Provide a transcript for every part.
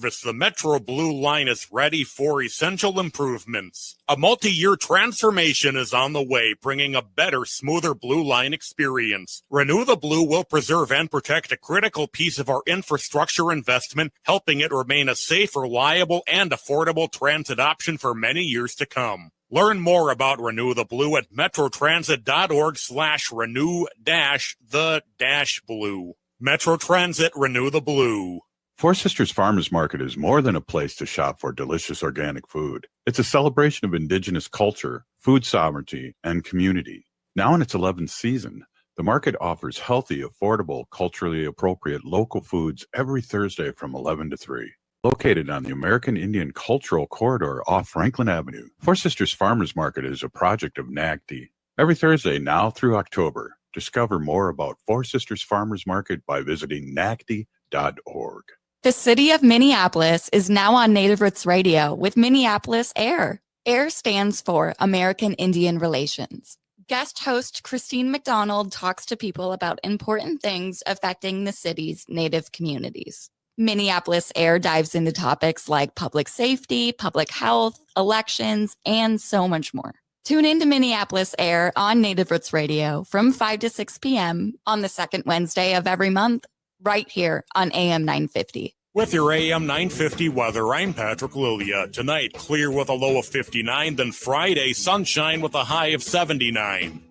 service, the Metro Blue line is ready for essential improvements. A multi-year transformation is on the way, bringing a better, smoother Blue line experience. Renew the Blue will preserve and protect a critical piece of our infrastructure investment, helping it remain a safe, reliable, and affordable transit option for many years to come. Learn more about Renew the Blue at metrotransit.org/renew-the-blue. Metro Transit, Renew the Blue. Four Sisters Farmers Market is more than a place to shop for delicious organic food. It's a celebration of Indigenous culture, food sovereignty, and community. Now in its 11th season, the market offers healthy, affordable, culturally appropriate local foods every Thursday from 11 to 3. Located on the American Indian Cultural Corridor off Franklin Avenue, Four Sisters Farmers Market is a project of NAGD. Every Thursday now through October, discover more about Four Sisters Farmers Market by visiting nagd.org. The city of Minneapolis is now on Native Roots Radio with Minneapolis AIR. AIR stands for American Indian Relations. Guest host Christine McDonald talks to people about important things affecting the city's Native communities. Minneapolis AIR dives into topics like public safety, public health, elections, and so much more. Tune in to Minneapolis AIR on Native Roots Radio from 5 to 6 p.m. on the second Wednesday of every month, right here on AM 950. With your AM 950 weather, I'm Patrick Lilia. Tonight, clear with a low of 59, then Friday, sunshine with a high of 79.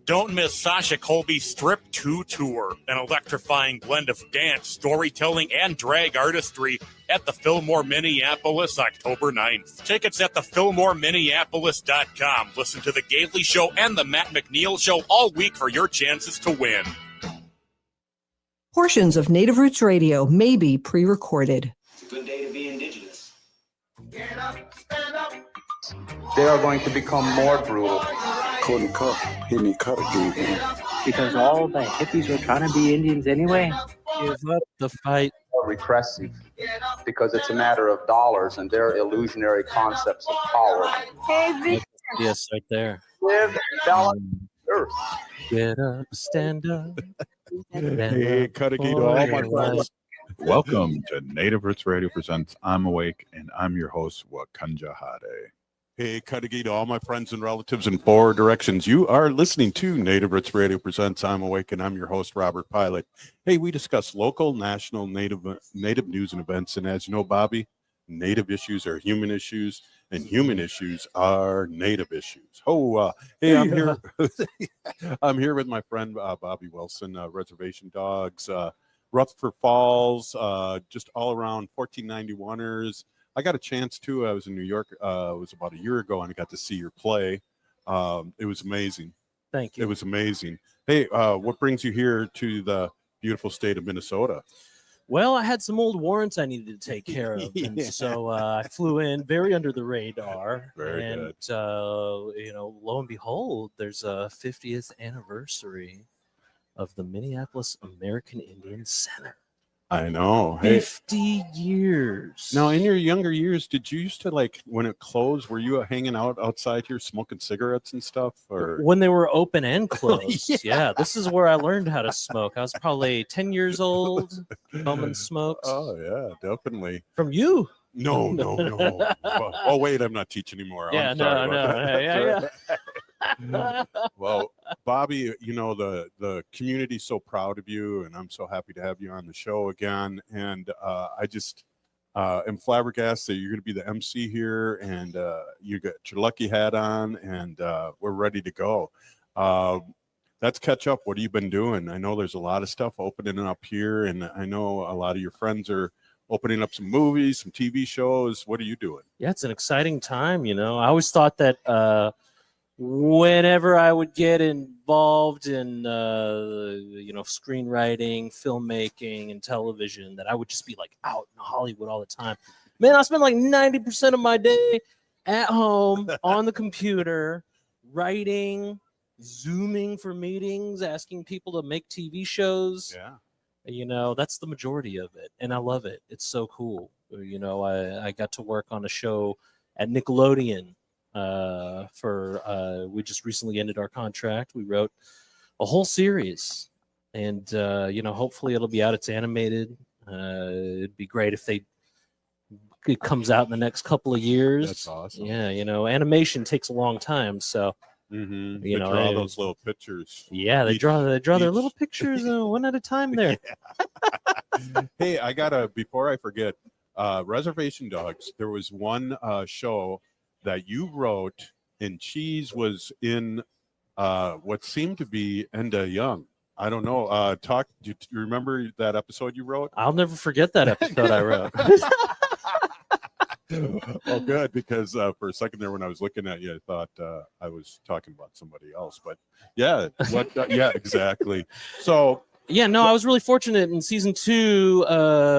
Don't miss Sasha Colby's Strip 2 Tour, an electrifying blend of dance, storytelling, and drag artistry at the Fillmore Minneapolis, October 9th. Tickets at thefillmoreminneapolis.com. Listen to The Gately Show and The Matt McNeil Show all week for your chances to win. Portions of Native Roots Radio may be pre-recorded. It's a good day to be Indigenous. Get up, stand up. They are going to become more brutal. Couldn't cut, hit me cut again. Because all the hippies were trying to be Indians anyway. Give up the fight. Repressive, because it's a matter of dollars and their illusionary concepts of power. Yes, right there. Live balance earth. Get up, stand up. Hey, Cudahy to all my friends. Welcome to Native Roots Radio presents I'm Awake, and I'm your host, Wakanja Hade. Hey, Cudahy to all my friends and relatives in four directions. You are listening to Native Roots Radio presents I'm Awake, and I'm your host, Robert Pilot. Hey, we discuss local, national, native news and events, and as you know, Bobby, Native issues are human issues, and human issues are Native issues. Hey, I'm here. I'm here with my friend Bobby Wilson, Reservation Dogs, Rutherford Falls, just all around 1491ers. I got a chance to. I was in New York. It was about a year ago, and I got to see your play. It was amazing. Thank you. It was amazing. Hey, what brings you here to the beautiful state of Minnesota? Well, I had some old warrants I needed to take care of, and so I flew in very under the radar. Very good. Lo and behold, there's a 50th anniversary of the Minneapolis American Indian Center. I know. 50 years. Now, in your younger years, did you used to, like, when it closed, were you hanging out outside here smoking cigarettes and stuff? Or when they were open and closed? Yeah, this is where I learned how to smoke. I was probably 10 years old, bumming smokes. Oh, yeah, definitely. From you? No. Oh, wait, I'm not teaching anymore. Yeah, yeah. Well, Bobby, you know, the community's so proud of you, and I'm so happy to have you on the show again. And I just am flabbergasted that you're going to be the MC here, and you got your lucky hat on, and we're ready to go. Let's catch up. What have you been doing? I know there's a lot of stuff opening up here, and I know a lot of your friends are opening up some movies, some TV shows. What are you doing? Yeah, it's an exciting time. You know, I always thought that whenever I would get involved in, screenwriting, filmmaking, and television, that I would just be like out in Hollywood all the time. Man, I spend like 90% of my day at home on the computer, writing, Zooming for meetings, asking people to make TV shows. Yeah. You know, that's the majority of it. And I love it. It's so cool. You know, I got to work on a show at Nickelodeon. We just recently ended our contract. We wrote a whole series, and hopefully it'll be out. It's animated. It'd be great if they it comes out in the next couple of years. That's awesome. Yeah, animation takes a long time, so they draw those little pictures. Yeah, they draw their little pictures one at a time there. Hey, before I forget, Reservation Dogs. There was one show that you wrote, and Cheese was in what seemed to be Enda Young. I don't know. Do you remember that episode you wrote? I'll never forget that episode I wrote. Oh, good, because for a second there when I was looking at you, I thought I was talking about somebody else. But yeah, yeah, exactly. So yeah, no, I was really fortunate in season 2.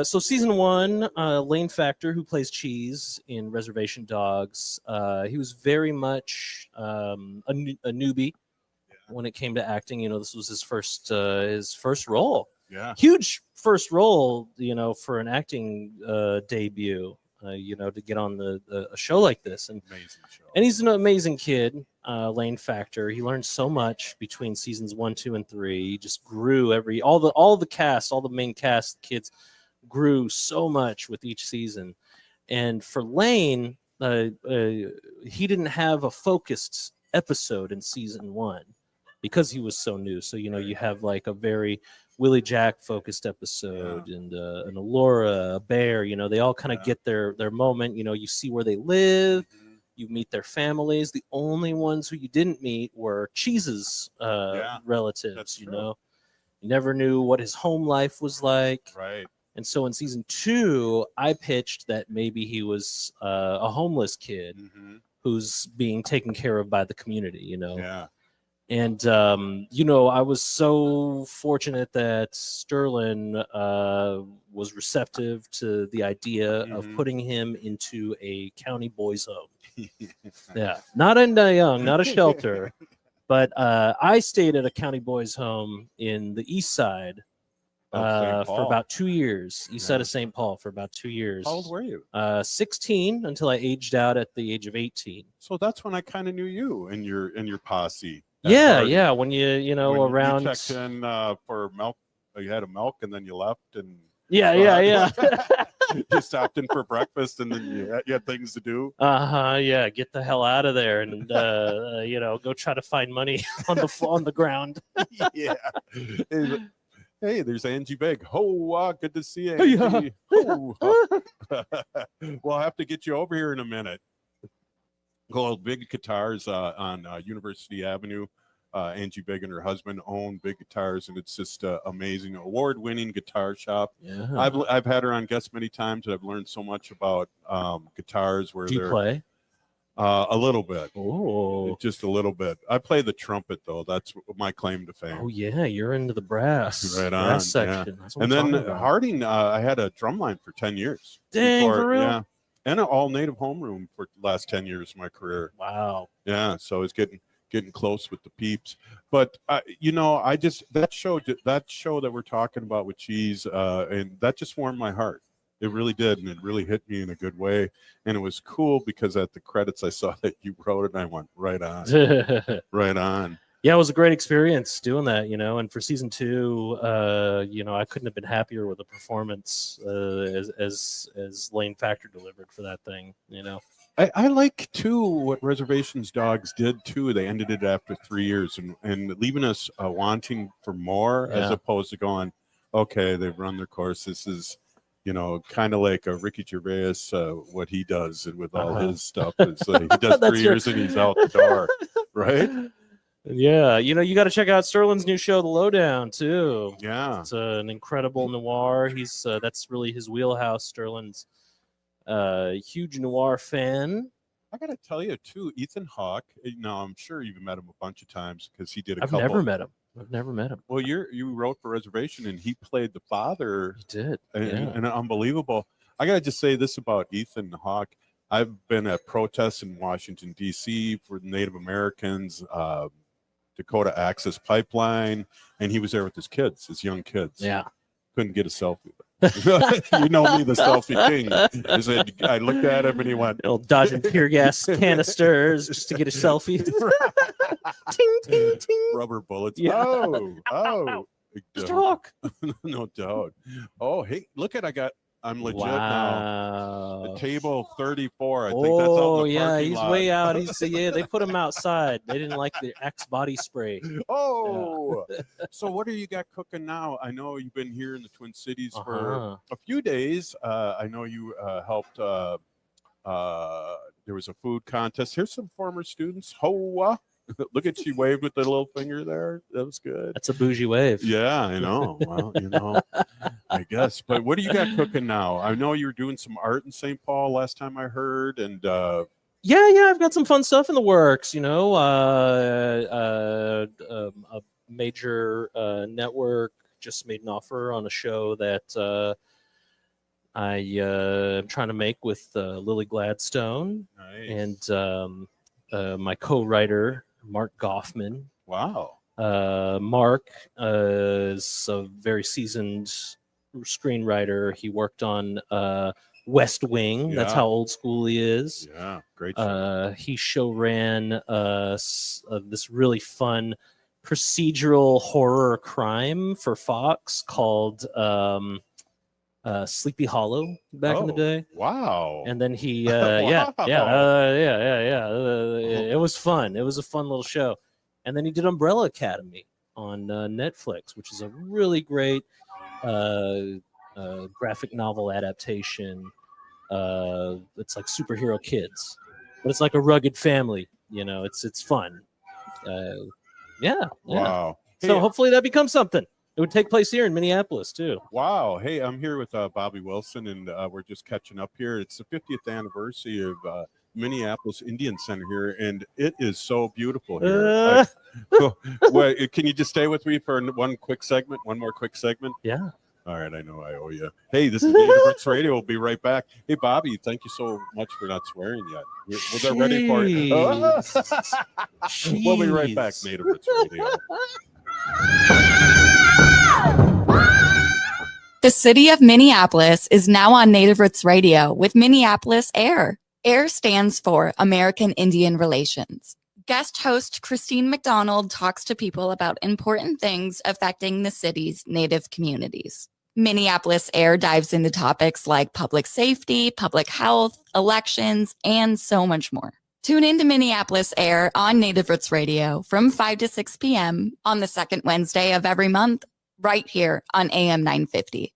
So season 1, Lane Factor, who plays Cheese in Reservation Dogs, he was very much a newbie when it came to acting. This was his first role. Yeah, huge first role. For an acting debut. To get on a show like this, and amazing show. And he's an amazing kid, Lane Factor. He learned so much between seasons 1, 2, and 3. He just grew all the cast, all the main cast kids grew so much with each season. And for Lane, he didn't have a focused episode in season 1 because he was so new. So you have like a very Willie Jack focused episode, and a Laura, a Bear, they all kind of get their moment. You see where they live, you meet their families. The only ones who you didn't meet were Cheese's relatives. You never knew what his home life was like. Right. And so in season 2, I pitched that maybe he was a homeless kid who's being taken care of by the community. Yeah. And, I was so fortunate that Sterling was receptive to the idea of putting him into a county boys home. Yeah, not Enda Young, not a shelter, but I stayed at a county boys home in the East Side for about 2 years. East Side of St. Paul for about 2 years. How old were you? 16 until I aged out at the age of 18. So that's when I kind of knew you and your posse. Yeah. When you when around you checked in for milk, you had a milk, and then you left, and yeah. You stopped in for breakfast, and then you had things to do. Yeah. Get the hell out of there, and go try to find money on the ground. Yeah. Hey, there's Angie Big. Oh, good to see you, Angie. Well, I'll have to get you over here in a minute. Called Big Guitars on University Avenue. Angie Big and her husband own Big Guitars, and it's just amazing, award-winning guitar shop. Yeah. I've had her on guest many times, and I've learned so much about guitars. Do you play? A little bit. Oh, just a little bit. I play the trumpet, though. That's my claim to fame. Oh yeah, you're into the brass. Right on. Brass section. Yeah. And then Harding, I had a drum line for 10 years. Dang, for real? Yeah. And an all-native homeroom for the last 10 years of my career. Wow. Yeah, so it's getting close with the peeps. But I just that show that we're talking about with Cheese, and that just warmed my heart. It really did, and it really hit me in a good way. And it was cool because at the credits I saw that you wrote it, and I went right on, right on. Yeah, it was a great experience doing that, and for season 2, I couldn't have been happier with the performance as Lane Factor delivered for that thing, I like too what Reservations Dogs did too. They ended it after 3 years and leaving us wanting for more, as opposed to going, okay, they've run their course. This is, kind of like Ricky Gervais, what he does and with all his stuff. Is he does 3 years and he's out the door, right? Yeah, you got to check out Sterling's new show, The Lowdown, too. Yeah, it's an incredible noir. He's that's really his wheelhouse. Sterling's huge noir fan. I gotta tell you too, Ethan Hawke. I'm sure you've met him a bunch of times because he did. I've never met him. Well, you wrote for Reservation, and he played the father. He did, and unbelievable. I gotta just say this about Ethan Hawke. I've been at protests in Washington D.C. for Native Americans. Dakota Access Pipeline, and he was there with his young kids. Yeah. Couldn't get a selfie. You know me, the selfie king. I looked at him and he went, dodging tear gas canisters just to get a selfie. Ting, ting, ting. Rubber bullets. Yeah. Oh. Mr. Hawk. No doubt. Oh, hey, look at, I got I'm legit now. Wow. Table 34. I think that's out Oh, in the yeah, parking he's lot. way out. Yeah, they put him outside. They didn't like the Axe body spray. Oh, so what do you got cooking now? I know you've been here in the Twin Cities for a few days. I know you helped. There was a food contest. Here's some former students. Hoa. Look at she waved with the little finger there. That was good. That's a bougie wave. Yeah, I know. Well, I guess. But what do you got cooking now? I know you were doing some art in St. Paul last time I heard, and Yeah, I've got some fun stuff in the works. A major network just made an offer on a show that I am trying to make with Lily Gladstone. Nice. And my co-writer Mark Goffman. Wow. Mark is a very seasoned screenwriter. He worked on West Wing. That's how old school he is. Yeah, great show. He show ran this really fun procedural horror crime for Fox called Sleepy Hollow back in the day. Wow. And then he Wow. it was fun. It was a fun little show. And then he did Umbrella Academy on Netflix, which is a really great graphic novel adaptation. It's like superhero kids, but it's like a rugged family. It's fun. Wow. So Hey, hopefully that becomes something. It would take place here in Minneapolis too. wow. Hey, I'm here with Bobby Wilson, and we're just catching up here. It's the 50th anniversary of Minneapolis Indian Center here, and it is so beautiful here. Can you just stay with me for one more quick segment? Yeah. All right, I know I owe you. Hey, this is Native Roots Radio. We'll be right back. Hey, Bobby, thank you so much for not swearing yet. We're ready for it. We'll be right back, Native Roots Radio. The city of Minneapolis is now on Native Roots Radio with Minneapolis Air. AIR stands for American Indian Relations. Guest host Christine McDonald talks to people about important things affecting the city's Native communities. Minneapolis Air dives into topics like public safety, public health, elections, and so much more. Tune in to Minneapolis Air on Native Roots Radio from 5 to 6 p.m. on the second Wednesday of every month, right here on AM 950.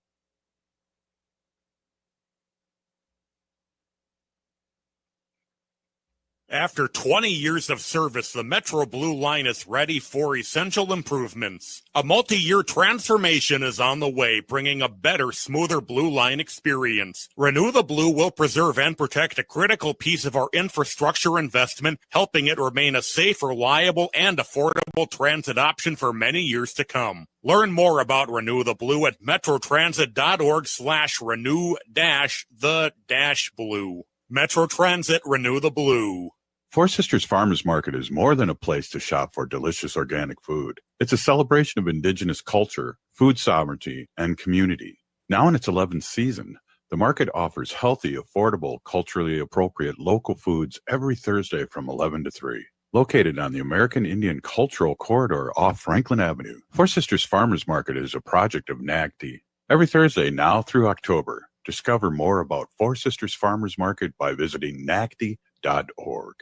After 20 years of service, the Metro Blue Line is ready for essential improvements. A multi-year transformation is on the way, bringing a better, smoother Blue Line experience. Renew the Blue will preserve and protect a critical piece of our infrastructure investment, helping it remain a safe, reliable, and affordable transit option for many years to come. Learn more about Renew the Blue at metrotransit.org/renew-the-blue. Metro Transit, Renew the Blue. Four Sisters Farmers Market is more than a place to shop for delicious organic food. It's a celebration of Indigenous culture, food sovereignty, and community. Now in its 11th season, the market offers healthy, affordable, culturally appropriate local foods every Thursday from 11 to 3. Located on the American Indian Cultural Corridor off Franklin Avenue, Four Sisters Farmers Market is a project of NAGD. Every Thursday now through October, discover more about Four Sisters Farmers Market by visiting nagd.org.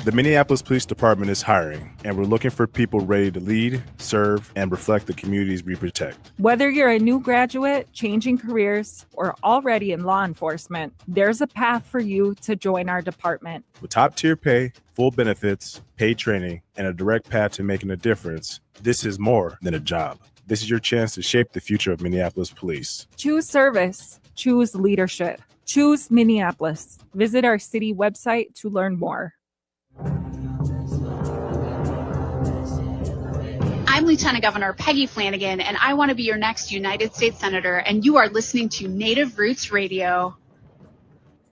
The Minneapolis Police Department is hiring, and we're looking for people ready to lead, serve, and reflect the communities we protect. Whether you're a new graduate, changing careers, or already in law enforcement, there's a path for you to join our department. With top-tier pay, full benefits, paid training, and a direct path to making a difference, this is more than a job. This is your chance to shape the future of Minneapolis Police. Choose service. Choose leadership. Choose Minneapolis. Visit our city website to learn more. I'm Lieutenant Governor Peggy Flanagan, and I want to be your next United States Senator, and you are listening to Native Roots Radio.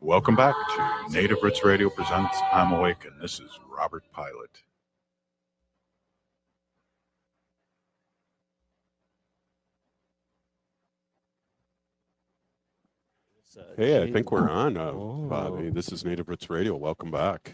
Welcome back to Native Roots Radio presents I'm Awake, and this is Robert Pilot. Hey, I think we're on, Bobby. This is Native Roots Radio. Welcome back.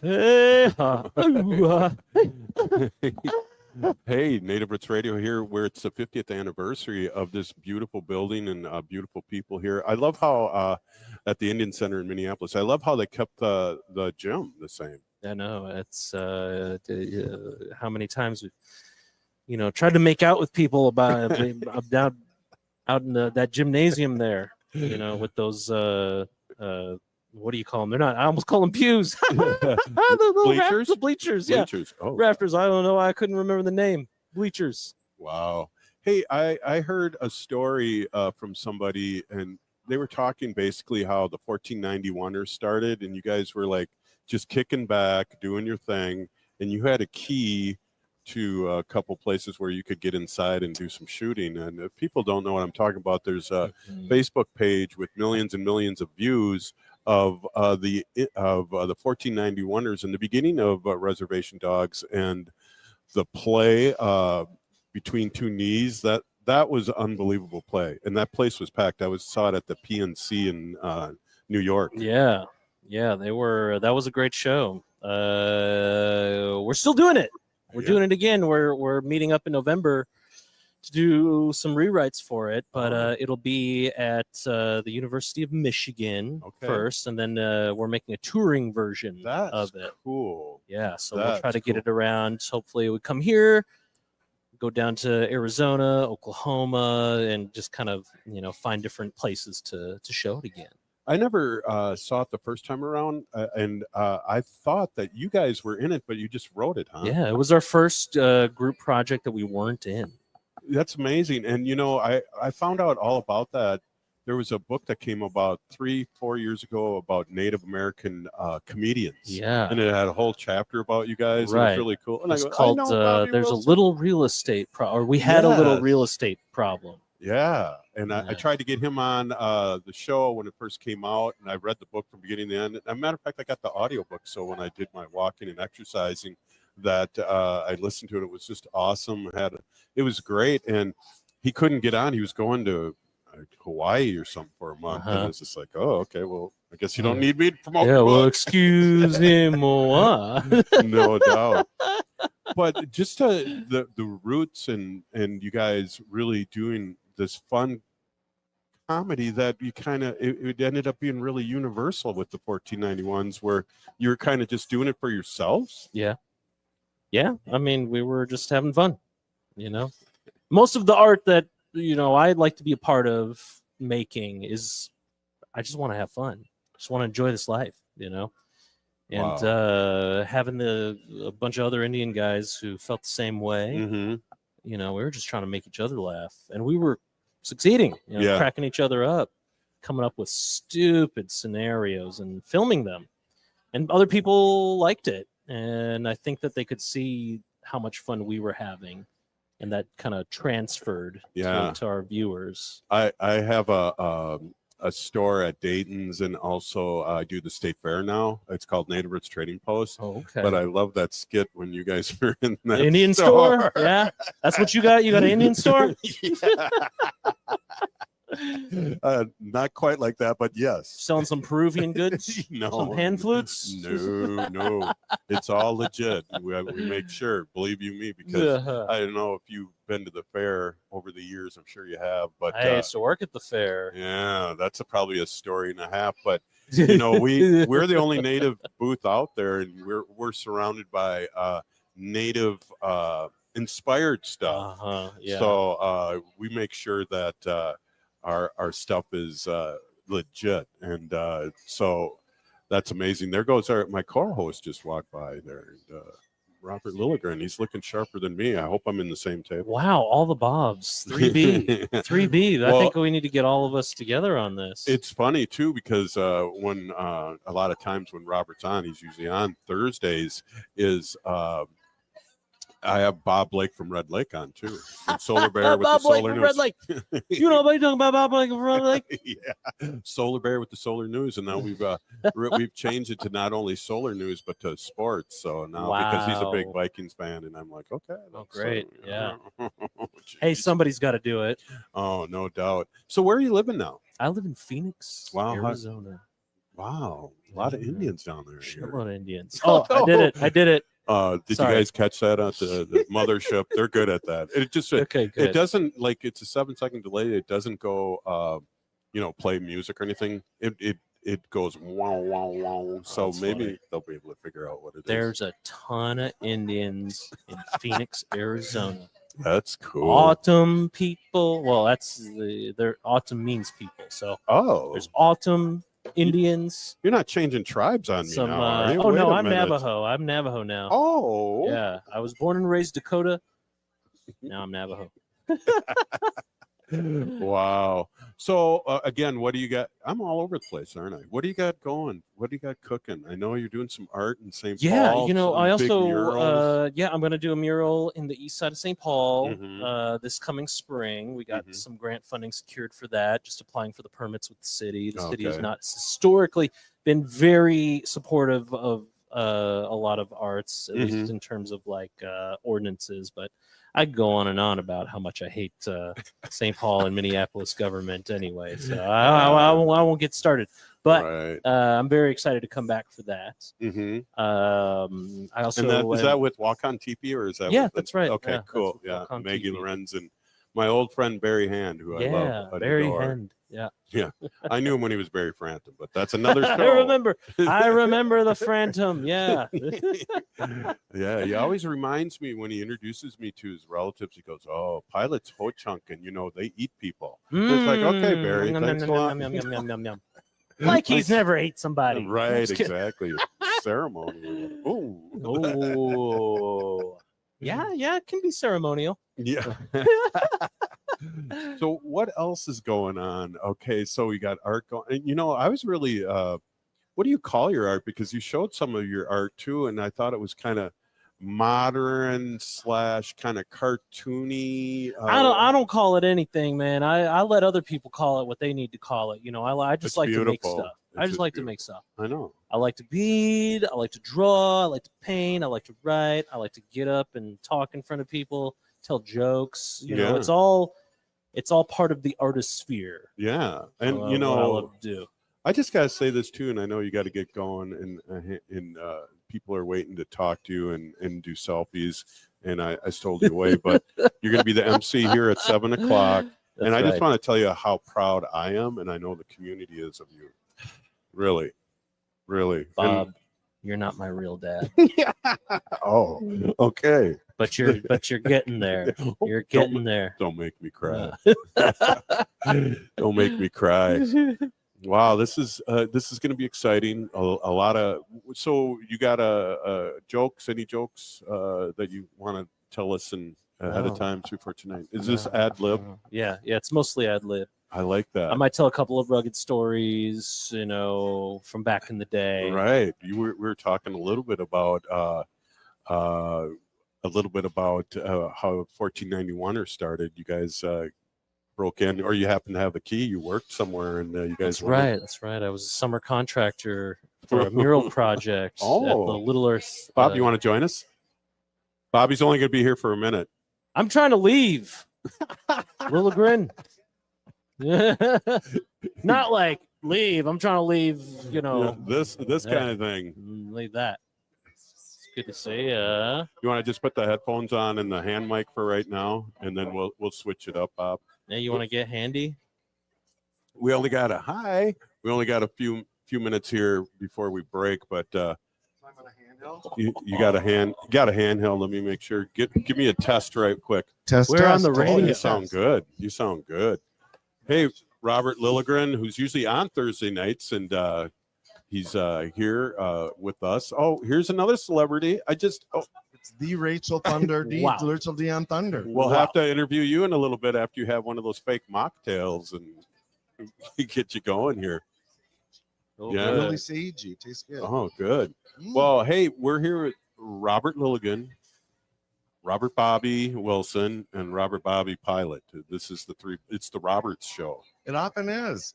Hey, Native Roots Radio here, where it's the 50th anniversary of this beautiful building and beautiful people here. I love how at the Indian Center in Minneapolis, I love how they kept the gym the same. I know it's how many times we've tried to make out with people about out in that gymnasium there, with those what do you call them? They're not. I almost call them pews. Bleachers? The bleachers. Yeah. Bleachers. Oh. Rafters. I don't know. I couldn't remember the name. Bleachers. Wow. Hey, I heard a story from somebody, and they were talking basically how the 1491ers started, and you guys were like just kicking back, doing your thing, and you had a key to a couple places where you could get inside and do some shooting. And if people don't know what I'm talking about, there's a Facebook page with millions and millions of views of the 1491ers and the beginning of Reservation Dogs and the play between two knees. That was unbelievable play, and that place was packed. I saw it at the PNC in New York. Yeah, they were. That was a great show. We're still doing it. We're doing it again. We're meeting up in November to do some rewrites for it, but it'll be at the University of Michigan first, and then we're making a touring version of it. Cool. Yeah, so we'll try to get it around. Hopefully, we come here, go down to Arizona, Oklahoma, and just kind of find different places to show it again. I never saw it the first time around, and I thought that you guys were in it, but you just wrote it, huh? Yeah, it was our first group project that we weren't in. That's amazing. And, I found out all about that. There was a book that came about 3-4 years ago about Native American comedians. Yeah. And it had a whole chapter about you guys. Right. It was really cool. And it's called There's a Little Real Estate or we had a little real estate problem. Yeah. And I tried to get him on the show when it first came out, and I read the book from beginning to end. As a matter of fact, I got the audiobook. So when I did my walking and exercising, that I listened to it. It was just awesome. It was great. And he couldn't get on. He was going to Hawaii or something for a month. And it's just like, oh, okay, well, I guess you don't need me to promote. Yeah, well, excuse me, moi. No doubt. But just the roots and you guys really doing this fun comedy that you kind of it ended up being really universal with the 1491s, where you're kind of just doing it for yourselves. Yeah, I mean, we were just having fun, Most of the art that, I'd like to be a part of making is I just want to have fun. Just want to enjoy this life, And having a bunch of other Indian guys who felt the same way, we were just trying to make each other laugh. And we were succeeding, cracking each other up, coming up with stupid scenarios and filming them. And other people liked it. And I think that they could see how much fun we were having, and that kind of transferred to our viewers. I have a store at Dayton's, and also I do the State Fair now. It's called Native Roots Trading Post. Oh, okay. But I love that skit when you guys were in that Indian store. Yeah, that's what you got. You got an Indian store. Not quite like that, but yes. Selling some Peruvian goods? No. Some hand flutes? No. It's all legit. We make sure, believe you me, because I don't know if you've been to the fair over the years. I'm sure you have. But I used to work at the fair. Yeah, that's probably a story and a half. But we're the only Native booth out there, and we're surrounded by Native inspired stuff. So we make sure that our stuff is legit, and so that's amazing. There goes my co-host just walked by there, Robert Lilligren. He's looking sharper than me. I hope I'm in the same table. Wow, all the Bobs. 3B. 3B. I think we need to get all of us together on this. It's funny too, because when a lot of times when Robert's on, he's usually on Thursdays, is I have Bob Lake from Red Lake on too. And Solar Bear with Bob the Solar Lake from News. Red Lake. You know anybody talking about Bob Lake from Red Lake? Yeah, Solar Bear with the Solar News, and now we've changed it to not only Solar News but to sports. So now because he's a big Vikings fan, and I'm like, okay, great, yeah. Hey, somebody's got to do it. Oh, no doubt. So where are you living now? I live in Phoenix, Arizona. Wow, a lot of Indians down there. A lot of Indians. Oh, I did it. Did Sorry. you guys catch that at the mothership? They're good at that. It just Okay, good. it doesn't like it's a 7-second delay. It doesn't go play music or anything. It goes wow wow wow. So That's maybe funny. they'll be able to figure out what it is. There's a ton of Indians in Phoenix, Arizona. That's cool. Autumn people. Well, their autumn means people. So there's autumn Indians. You're not changing tribes on me now, are you? Oh Wait no, a I'm minute. Navajo. I'm Navajo now. Oh, yeah. I was born and raised Dakota. Now I'm Navajo. Wow. So again, what do you got? I'm all over the place, aren't I? What do you got going? What do you got cooking? I know you're doing some art in St. Yeah, Paul. I some big murals. also I'm going to do a mural in the east side of St. Paul Mhm. this coming spring. We got some grant funding secured for that, just applying for the permits with the city. The city has Okay. not historically been very supportive of a lot of arts, at least in terms of like ordinances, but I could go on and on about how much I hate St. Paul and Minneapolis government anyway, so I won't get started. But I'm very excited to come back for that. I also is that with Walk on Teepee or is that? Yeah, with that's right. Okay, Yeah, cool. that's with Yeah, Walk on Maggie Teepee. Lorenz and my old friend Barry Hand, who I love. and Barry adore. Hand. Yeah. Yeah, I knew him when he was Barry Frampton, but that's another show. I remember the Phantom. Yeah. Yeah, he always reminds me when he introduces me to his relatives. He goes, "Oh, Pilot's Ho Chunk, and they eat people." It's like, okay, Barry, Yum, thanks yum, a lot. yum, yum, yum, yum, yum. Like he's never ate somebody. Right, Just kidding. exactly. Ceremony. Ooh. Oh. Yeah, it can be ceremonial. Yeah. So what else is going on? Okay, so we got art going. And, I was really what do you call your art? Because you showed some of your art too, and I thought it was kind of modern / kind of cartoony. I don't call it anything, man. I let other people call it what they need to call it. I just It's like to make beautiful. stuff. I just like to make stuff. I know. I like to bead. I like to draw. I like to paint. I like to write. I like to get up and talk in front of people, tell jokes. Yeah. It's all part of the artist sphere. Yeah, and what I love to do. I just gotta say this too, and I know you got to get going, and people are waiting to talk to you and do selfies, and I stole you away, but you're gonna be the MC here at 7:00, and I just right. want to tell you how proud I am, and I know the community is of you. Really, Bob, you're not my real dad. Oh, okay. But you're getting there. You're getting there. Don't make me cry. Don't make me cry. Wow, this is going to be exciting. A lot of so you got jokes? Any jokes that you want to tell us ahead of time before tonight? Is this ad lib? Yeah, it's mostly ad lib. I like that. I might tell a couple of rugged stories, from back in the day. Right. We were talking a little bit about how 1491er started. You guys broke in, or you happen to have the key. You worked somewhere, and you guys. That's right. I was a summer contractor for a mural project at the Little Earth. Bob, you want to join us? Bobby's only going to be here for a minute. I'm trying to leave. Little grin. Not like leave. I'm trying to leave. This kind of thing. Leave that. It's good to see you. You want to just put the headphones on and the hand mic for right now, and then we'll switch it up, Bob. Now you want to get handy? We only got a few minutes here before we break, but you got a handheld. Let me make sure. Give me a test right quick. We're on the radio. You sound good. Hey, Robert Lilligren, who's usually on Thursday nights, and he's here with us. Oh, here's another celebrity. It's the Rachel Thunder, Wow. Rachel Dion Thunder. We'll have to interview you in a little bit after you have one of those fake mocktails and get you going here. Oh, Yeah. Really sagey. Tastes good. Oh, good. Well, hey, we're here with Robert Lilligren, Robert Bobby Wilson, and Robert Bobby Pilot. This is it's the Roberts show. It often is.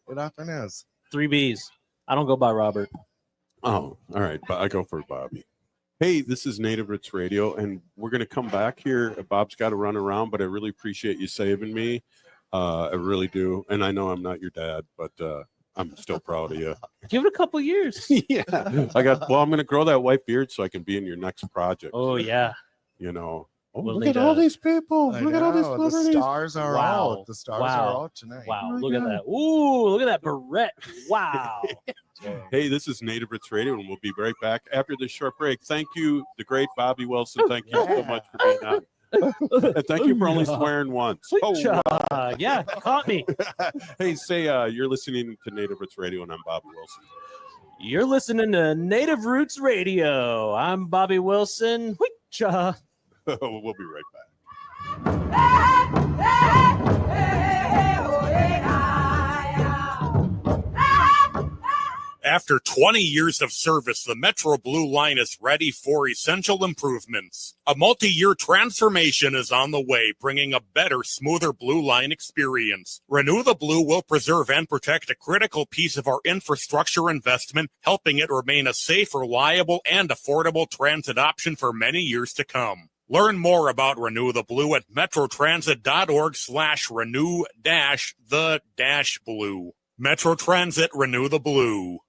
3 B's. I don't go by Robert. Oh, all right. But I go for Bobby. Hey, this is Native Roots Radio, and we're going to come back here. Bob's got to run around, but I really appreciate you saving me. I really do. And I know I'm not your dad, but I'm still proud of you. Give it a couple years. Yeah. I'm going to grow that white beard so I can be in your next project. Oh, yeah. You know. Oh, We'll look need at all a- these people. I Look at all these know, the celebrities. stars are out. The stars are out tonight. Wow. Oh my Look at God. that. Ooh, look at that barrette. Wow. Hey, this is Native Roots Radio, and we'll be right back after this short break. Thank you, the great Bobby Wilson. Thank you so much for being on. And thank you for only swearing once. Yeah, caught me. Hey, say you're listening to Native Roots Radio, and I'm Bobby Wilson. You're listening to Native Roots Radio. I'm Bobby Wilson. Weecha. We'll be right back. After 20 years of service, the Metro Blue Line is ready for essential improvements. A multi-year transformation is on the way, bringing a better, smoother Blue Line experience. Renew the Blue will preserve and protect a critical piece of our infrastructure investment, helping it remain a safe, reliable, and affordable transit option for many years to come. Learn more about Renew the Blue at metrotransit.org/renew-the-blue. Metro Transit, Renew the Blue.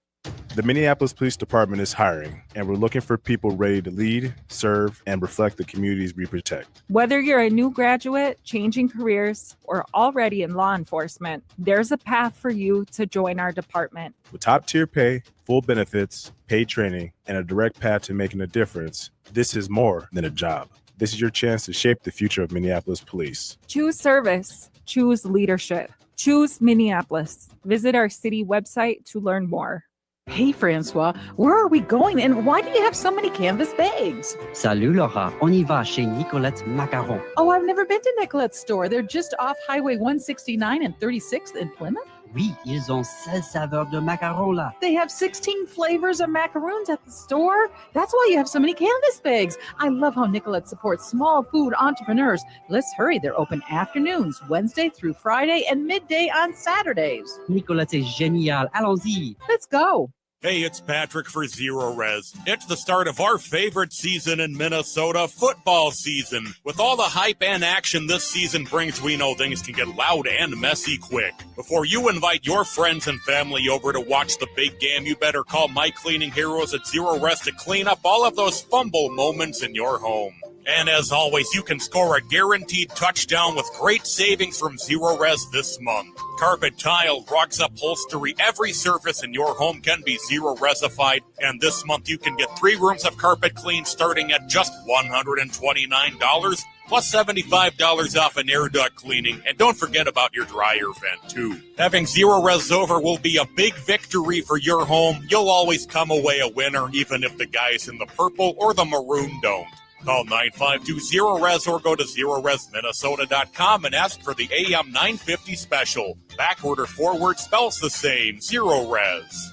The Minneapolis Police Department is hiring, and we're looking for people ready to lead, serve, and reflect the communities we protect. Whether you're a new graduate, changing careers, or already in law enforcement, there's a path for you to join our department. With top-tier pay, full benefits, paid training, and a direct path to making a difference, this is more than a job. This is your chance to shape the future of Minneapolis police. Choose service. Choose leadership. Choose Minneapolis. Visit our city website to learn more. Hey, Francois, where are we going and why do you have so many canvas bags? Salut Laura, on y va chez Nicolette's Macarons. Oh, I've never been to Nicolette's store. They're just off Highway 169 and 36th in Plymouth. Oui, ils ont 16 saveurs de macarons là. They have 16 flavors of macaroons at the store. That's why you have so many canvas bags. I love how Nicolette supports small food entrepreneurs. Let's hurry. They're open afternoons, Wednesday through Friday, and midday on Saturdays. Nicolette, c'est génial. Allons-y. Let's go. Hey, it's Patrick for Zero Res. It's the start of our favorite season in Minnesota, football season. With all the hype and action this season brings, we know things can get loud and messy quick. Before you invite your friends and family over to watch the big game, you better call my cleaning heroes at Zero Res to clean up all of those fumble moments in your home. And as always, you can score a guaranteed touchdown with great savings from Zero Res this month. Carpet, tile, rugs, upholstery, every surface in your home can be Zero Resified. And this month you can get 3 rooms of carpet clean starting at just $129, plus $75 off an air duct cleaning. And don't forget about your dryer vent, too. Having Zero Res over will be a big victory for your home. You'll always come away a winner, even if the guys in the purple or the maroon don't. Call 952-ZERO-RES or go to ZeroResMinnesota.com and ask for the AM 950 special. Backward or forward spells the same. Zero Res.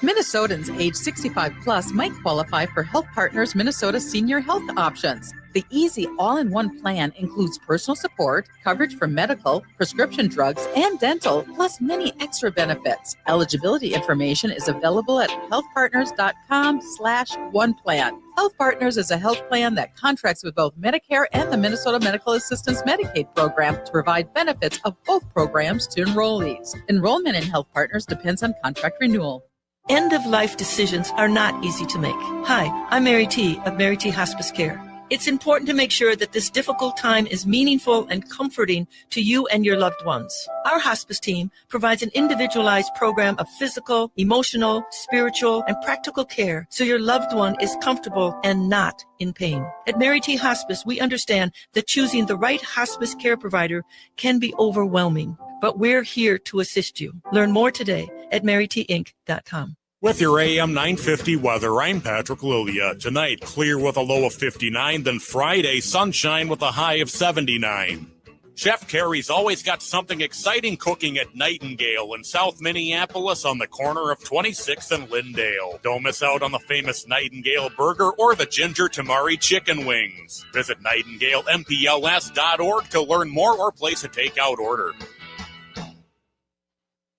Minnesotans age 65 plus might qualify for Health Partners Minnesota Senior Health Options. The easy all-in-one plan includes personal support, coverage for medical, prescription drugs, and dental, plus many extra benefits. Eligibility information is available at healthpartners.com/oneplan. Health Partners is a health plan that contracts with both Medicare and the Minnesota Medical Assistance Medicaid program to provide benefits of both programs to enrollees. Enrollment in Health Partners depends on contract renewal. End-of-life decisions are not easy to make. Hi, I'm Mary T. of Mary T. Hospice Care. It's important to make sure that this difficult time is meaningful and comforting to you and your loved ones. Our hospice team provides an individualized program of physical, emotional, spiritual, and practical care so your loved one is comfortable and not in pain. At Mary T. Hospice, we understand that choosing the right hospice care provider can be overwhelming, but we're here to assist you. Learn more today at marytinc.com. With your AM 950 weather, I'm Patrick Lilia. Tonight, clear with a low of 59, then Friday, sunshine with a high of 79. Chef Carrie's always got something exciting cooking at Nightingale in South Minneapolis on the corner of 26th and Lindale. Don't miss out on the famous Nightingale burger or the ginger tamari chicken wings. Visit nightingalempls.org to learn more or place a takeout order.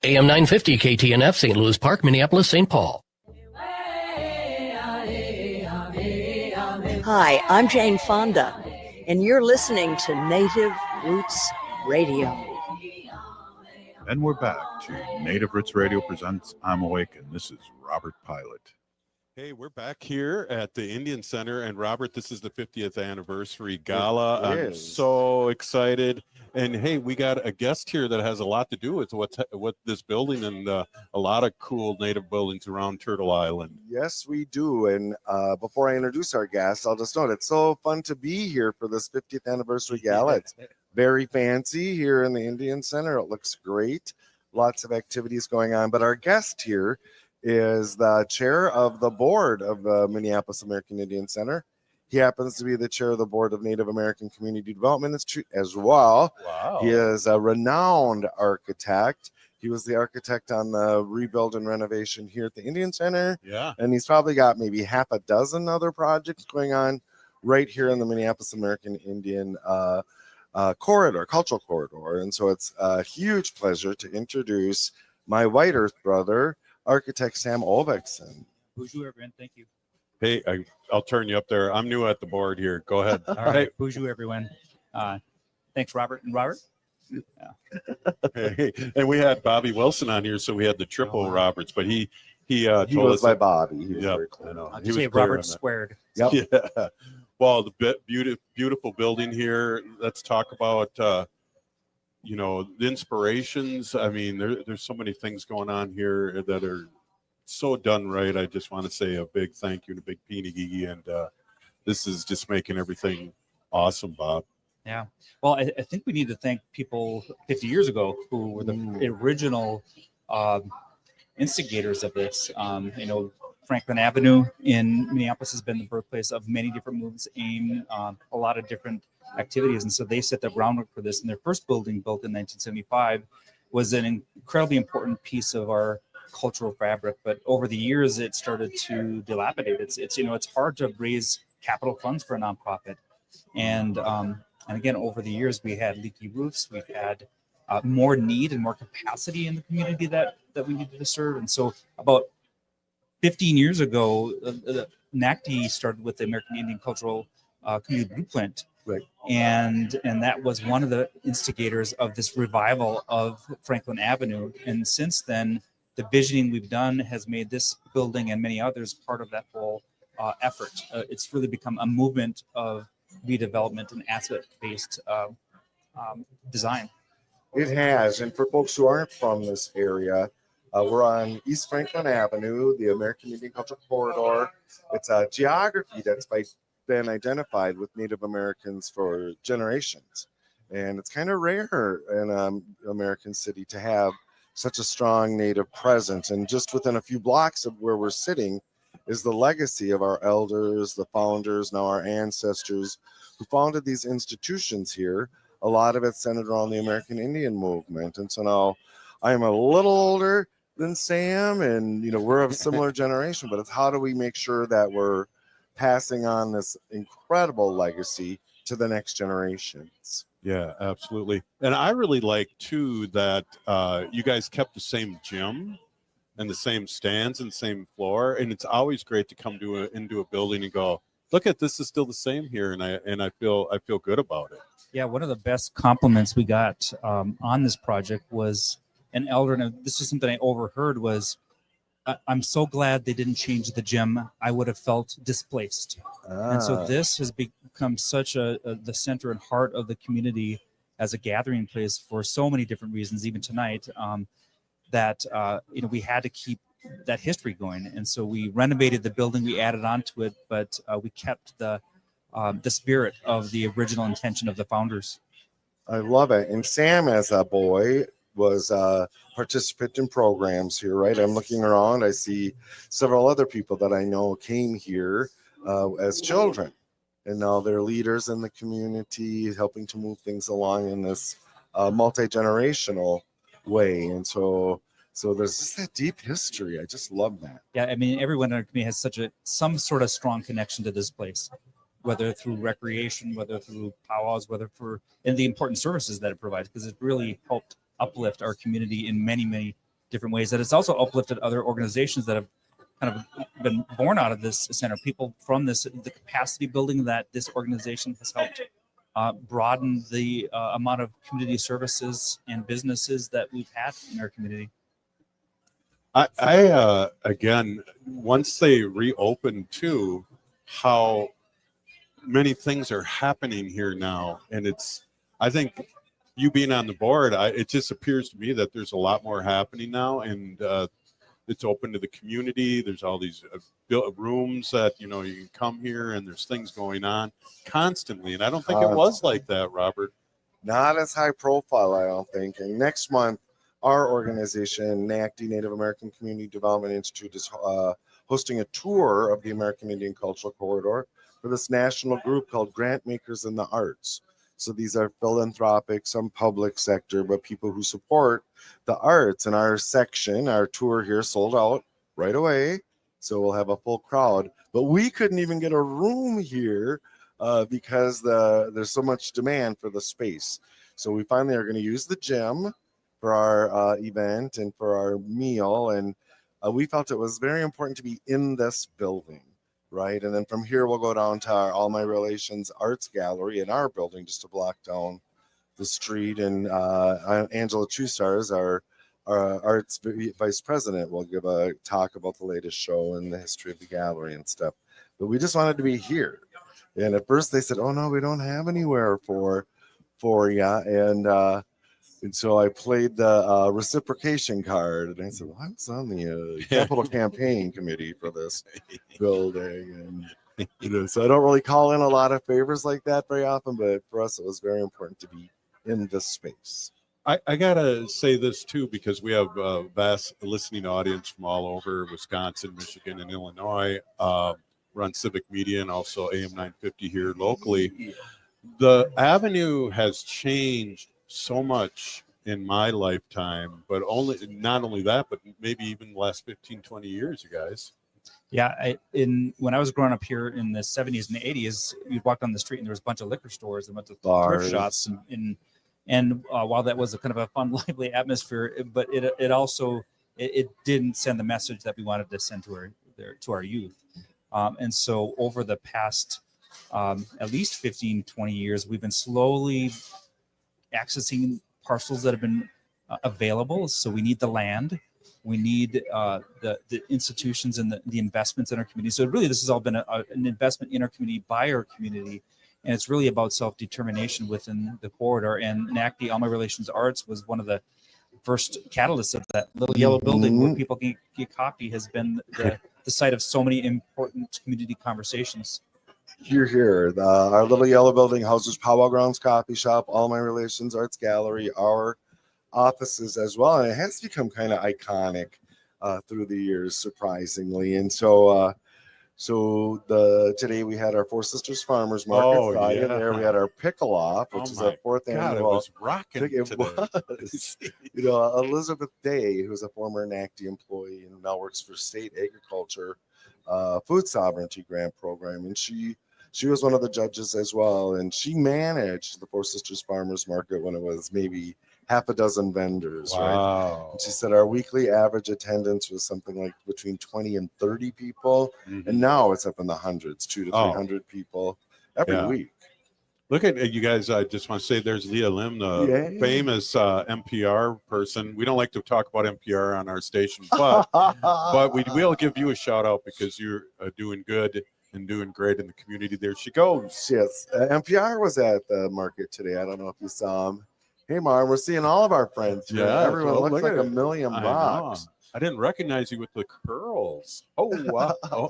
AM 950 KTNF, St. Louis Park, Minneapolis, St. Paul. Hi, I'm Jane Fonda, and you're listening to Native Roots Radio. And we're back to Native Roots Radio presents I'm Awake, and this is Robert Pilot. Hey, we're back here at the Indian Center, and Robert, this is the 50th anniversary gala. I'm so excited. And hey, we got a guest here that has a lot to do with what this building and a lot of cool Native buildings around Turtle Island. Yes, we do. And before I introduce our guest, I'll just note it's so fun to be here for this 50th anniversary gala. It's very fancy here in the Indian Center. It looks great. Lots of activities going on. But our guest here is the chair of the board of the Minneapolis American Indian Center. He happens to be the chair of the board of Native American Community Development Institute as well. Wow. He is a renowned architect. He was the architect on the rebuild and renovation here at the Indian Center. Yeah. And he's probably got maybe half a dozen other projects going on right here in the Minneapolis American Indian cultural corridor. And so it's a huge pleasure to introduce my White Earth brother, architect Sam Ulvekson. Bonjour, everyone. Thank you. Hey, I'll turn you up there. I'm new at the board here. Go ahead. All right. Bonjour, everyone. Thanks, Robert. And Robert? Yeah. Hey, and we had Bobby Wilson on here, so we had the triple Roberts, but he told was us by Bobby. He was yeah, very cool. I know. I'll He just was say clear Robert on that. squared. Yep. Yeah. Well, the beautiful building here. Let's talk about the inspirations. I mean, there's so many things going on here that are so done right. I just want to say a big thank you and a big peenie, and this is just making everything awesome, Bob. Yeah. Well, I think we need to thank people 50 years ago who were the original instigators of this. Franklin Avenue in Minneapolis has been the birthplace of many different movements, AIM, a lot of different activities. And so they set the groundwork for this. And their first building, built in 1975, was an incredibly important piece of our cultural fabric. But over the years, it started to dilapidate. It's hard to raise capital funds for a nonprofit. And again, over the years, we had leaky roofs. We've had more need and more capacity in the community that we needed to serve. And so about 15 years ago, NACD started with the American Indian Cultural Community Blueprint. Right. And that was one of the instigators of this revival of Franklin Avenue. And since then, the visioning we've done has made this building and many others part of that whole effort. It's really become a movement of redevelopment and asset-based design. It has. And for folks who aren't from this area, we're on East Franklin Avenue, the American Indian Cultural Corridor. It's a geography that's been identified with Native Americans for generations. And it's kind of rare in an American city to have such a strong Native presence. And just within a few blocks of where we're sitting is the legacy of our elders, the founders, now our ancestors who founded these institutions here. A lot of it centered around the American Indian movement. And so now I am a little older than Sam, and we're of a similar generation, but it's how do we make sure that we're passing on this incredible legacy to the next generations? Yeah, absolutely. And I really like too that you guys kept the same gym and the same stands and same floor, and it's always great to come into a building and go, look at this is still the same here, and I feel good about it. Yeah, one of the best compliments we got on this project was an elder, and this is something I overheard, was, I'm so glad they didn't change the gym. I would have felt displaced. And so this has become such the center and heart of the community as a gathering place for so many different reasons, even tonight, that we had to keep that history going. And so we renovated the building, we added on to it, but we kept the spirit of the original intention of the founders. I love it. And Sam, as a boy, was a participant in programs here, right? I'm looking around, I see several other people that I know came here as children, and now they're leaders in the community, helping to move things along in this multi-generational way. And so there's just that deep history. I just love that. Yeah, I mean, everyone in our community has some sort of strong connection to this place, whether through recreation, whether through powwows, and the important services that it provides, because it really helped uplift our community in many, many different ways. That it's also uplifted other organizations that have kind of been born out of this center. People from the capacity building that this organization has helped broaden the amount of community services and businesses that we've had in our community. I again, once they reopen too, how many things are happening here now, and I think you being on the board, it just appears to me that there's a lot more happening now, and it's open to the community. There's all these rooms that you can come here, and there's things going on constantly, and I don't think it was like that, Robert. Not as high profile, I don't think. And next month, our organization, NACD, Native American Community Development Institute, is hosting a tour of the American Indian Cultural Corridor for this national group called Grant Makers in the Arts. So these are philanthropic, some public sector, but people who support the arts. And our section, our tour here sold out right away. So we'll have a full crowd. But we couldn't even get a room here because there's so much demand for the space. So we finally are going to use the gym for our event and for our meal. And we felt it was very important to be in this building. Right. And then from here, we'll go down to our All My Relations Arts Gallery in our building, just a block down the street. And Angela Trustars, our arts vice president, will give a talk about the latest show and the history of the gallery and stuff. But we just wanted to be here. And at first they said, oh, no, we don't have anywhere for you. And so I played the reciprocation card, and I said, well, I was on the capital campaign committee for this building. And so I don't really call in a lot of favors like that very often, but for us, it was very important to be in this space. I got to say this, too, because we have a vast listening audience from all over Wisconsin, Michigan, and Illinois. We're on Civic Media and also AM 950 here locally. The avenue has changed so much in my lifetime, but not only that, but maybe even the last 15, 20 years, you guys. Yeah, when I was growing up here in the 70s and the 80s, you'd walk down the street and there was a bunch of liquor stores and a bunch of thrift shops, and while that was a kind of a fun, lively atmosphere, but it also didn't send the message that we wanted to send to our youth. And so over the past at least 15, 20 years, we've been slowly accessing parcels that have been available. So we need the land, we need the institutions and the investments in our community. So really, this has all been an investment in our community by our community, and it's really about self-determination within the corridor. And NACD, All My Relations Arts, was one of the first catalysts of that. Little yellow building where people can get coffee has been the site of so many important community conversations. Here. Our little yellow building houses Powwow Grounds Coffee Shop, All My Relations Arts Gallery, our offices as well. And it has become kind of iconic through the years, surprisingly. And so today we had our Four Sisters Farmers Market Friday. There we had our Pickle Off, which is our fourth annual. It was rocking. It was. Elizabeth Day, who's a former NACD employee and now works for State Agriculture Food Sovereignty Grant Program, and she was one of the judges as well, and she managed the Four Sisters Farmers Market when it was maybe half a dozen vendors. Wow. Right? And she said our weekly average attendance was something like between 20 and 30 people, and now it's up in the hundreds, 200 to 300 people every week. Look at you guys. I just want to say there's Leah Lim, the famous NPR person. We don't like to talk about NPR on our station, but we will give you a shout out because you're doing good and doing great in the community. There she goes. Yes. NPR was at the market today. I don't know if you saw him. Hey, Marm, we're seeing all of our friends here. Yeah, everyone looks like a million bucks. I didn't recognize you with the curls. Oh, wow.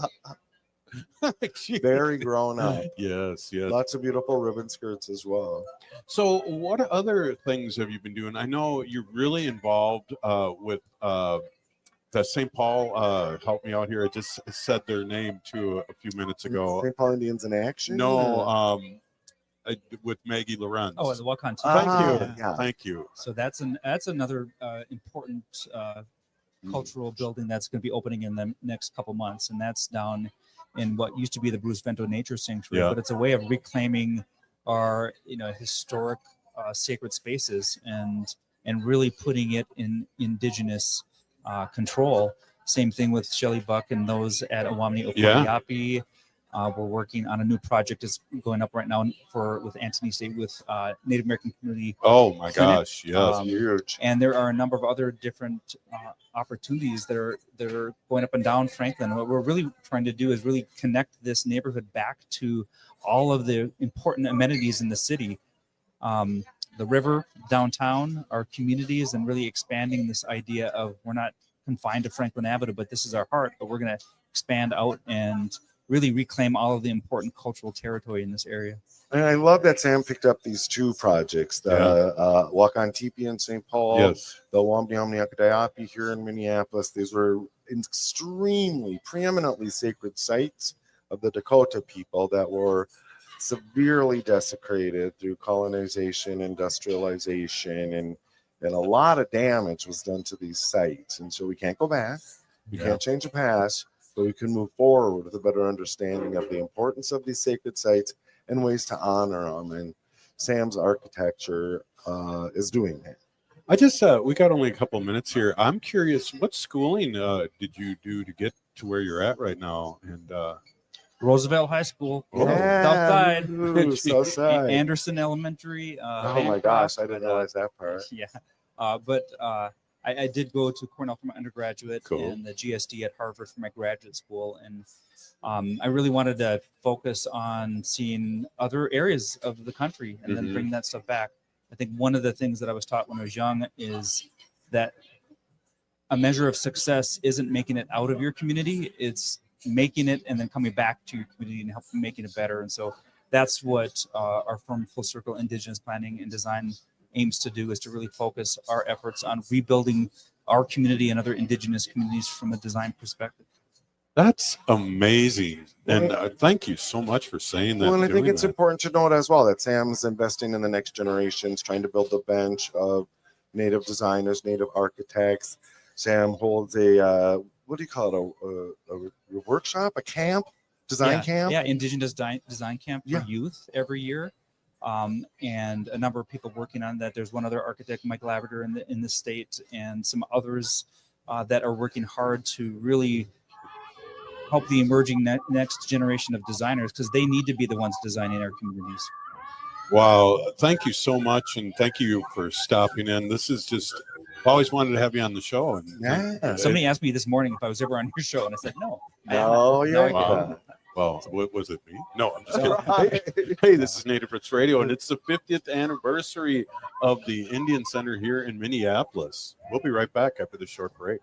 Very grown up. Yes. Lots of beautiful ribbon skirts as well. So what other things have you been doing? I know you're really involved with the St. Paul. Help me out here. I just said their name too a few minutes ago. St. Paul Indians in Action? No, with Maggie Lorenz. Oh, the Wakan. Thank you. So that's another important cultural building that's going to be opening in the next couple months, and that's down in what used to be the Bruce Vento Nature Sanctuary. But it's a way of reclaiming our historic sacred spaces and really putting it in indigenous control. Same thing with Shelley Buck and those at Awamni Okoyapi. We're working on a new project that's going up right now with Antony State with Native American Community. Oh my Clinic. gosh, yes, huge. And there are a number of other different opportunities that are going up and down Franklin. What we're really trying to do is really connect this neighborhood back to all of the important amenities in the city. The river, downtown, our communities, and really expanding this idea of we're not confined to Franklin Avenue, but this is our heart, but we're going to expand out and really reclaim all of the important cultural territory in this area. And I love that Sam picked up these two projects, the Walk on Teepee in St. Paul, Yes. the Wamdi Akadayapi here in Minneapolis. These were extremely, preeminently sacred sites of the Dakota people that were severely desecrated through colonization, industrialization, and a lot of damage was done to these sites. And so we can't go back. We can't change the past, but we can move forward with a better understanding of the importance of these sacred sites and ways to honor them. And Sam's architecture is doing that. I just we got only a couple minutes here. I'm curious, what schooling did you do to get to where you're at right now? And Roosevelt High School, Yeah, Southside, ooh, Southside. Anderson Elementary. Oh my gosh, I didn't realize that part. Yeah, but I did go to Cornell for my undergraduate Cool. and the GSD at Harvard for my graduate school, and I really wanted to focus on seeing other areas of the country and then bring that stuff back. I think one of the things that I was taught when I was young is that a measure of success isn't making it out of your community, it's making it and then coming back to your community and helping making it better. And so that's what our firm Full Circle Indigenous Planning and Design aims to do, is to really focus our efforts on rebuilding our community and other indigenous communities from a design perspective. that's amazing. And thank you so much for saying that. Well, and I think doing it's that. important to note as well that Sam's investing in the next generations, trying to build a bench of Native designers, Native architects. Sam holds a, what do you call it, a workshop, a camp, design camp? Yeah, Indigenous Design Camp for youth every year. And a number of people working on that. There's one other architect, Mike Lavender, in the state, and some others that are working hard to really help the emerging next generation of designers, because they need to be the ones designing our communities. Wow, thank you so much, and thank you for stopping in. This is just, always wanted to have you on the show. And Somebody asked me this morning if I was ever on your show, and I said no. No, you're Wow. not. Well, what was it, me? No, I'm just kidding. Hey, this is Native Roots Radio, and it's the 50th anniversary of the Indian Center here in Minneapolis. We'll be right back after this short break.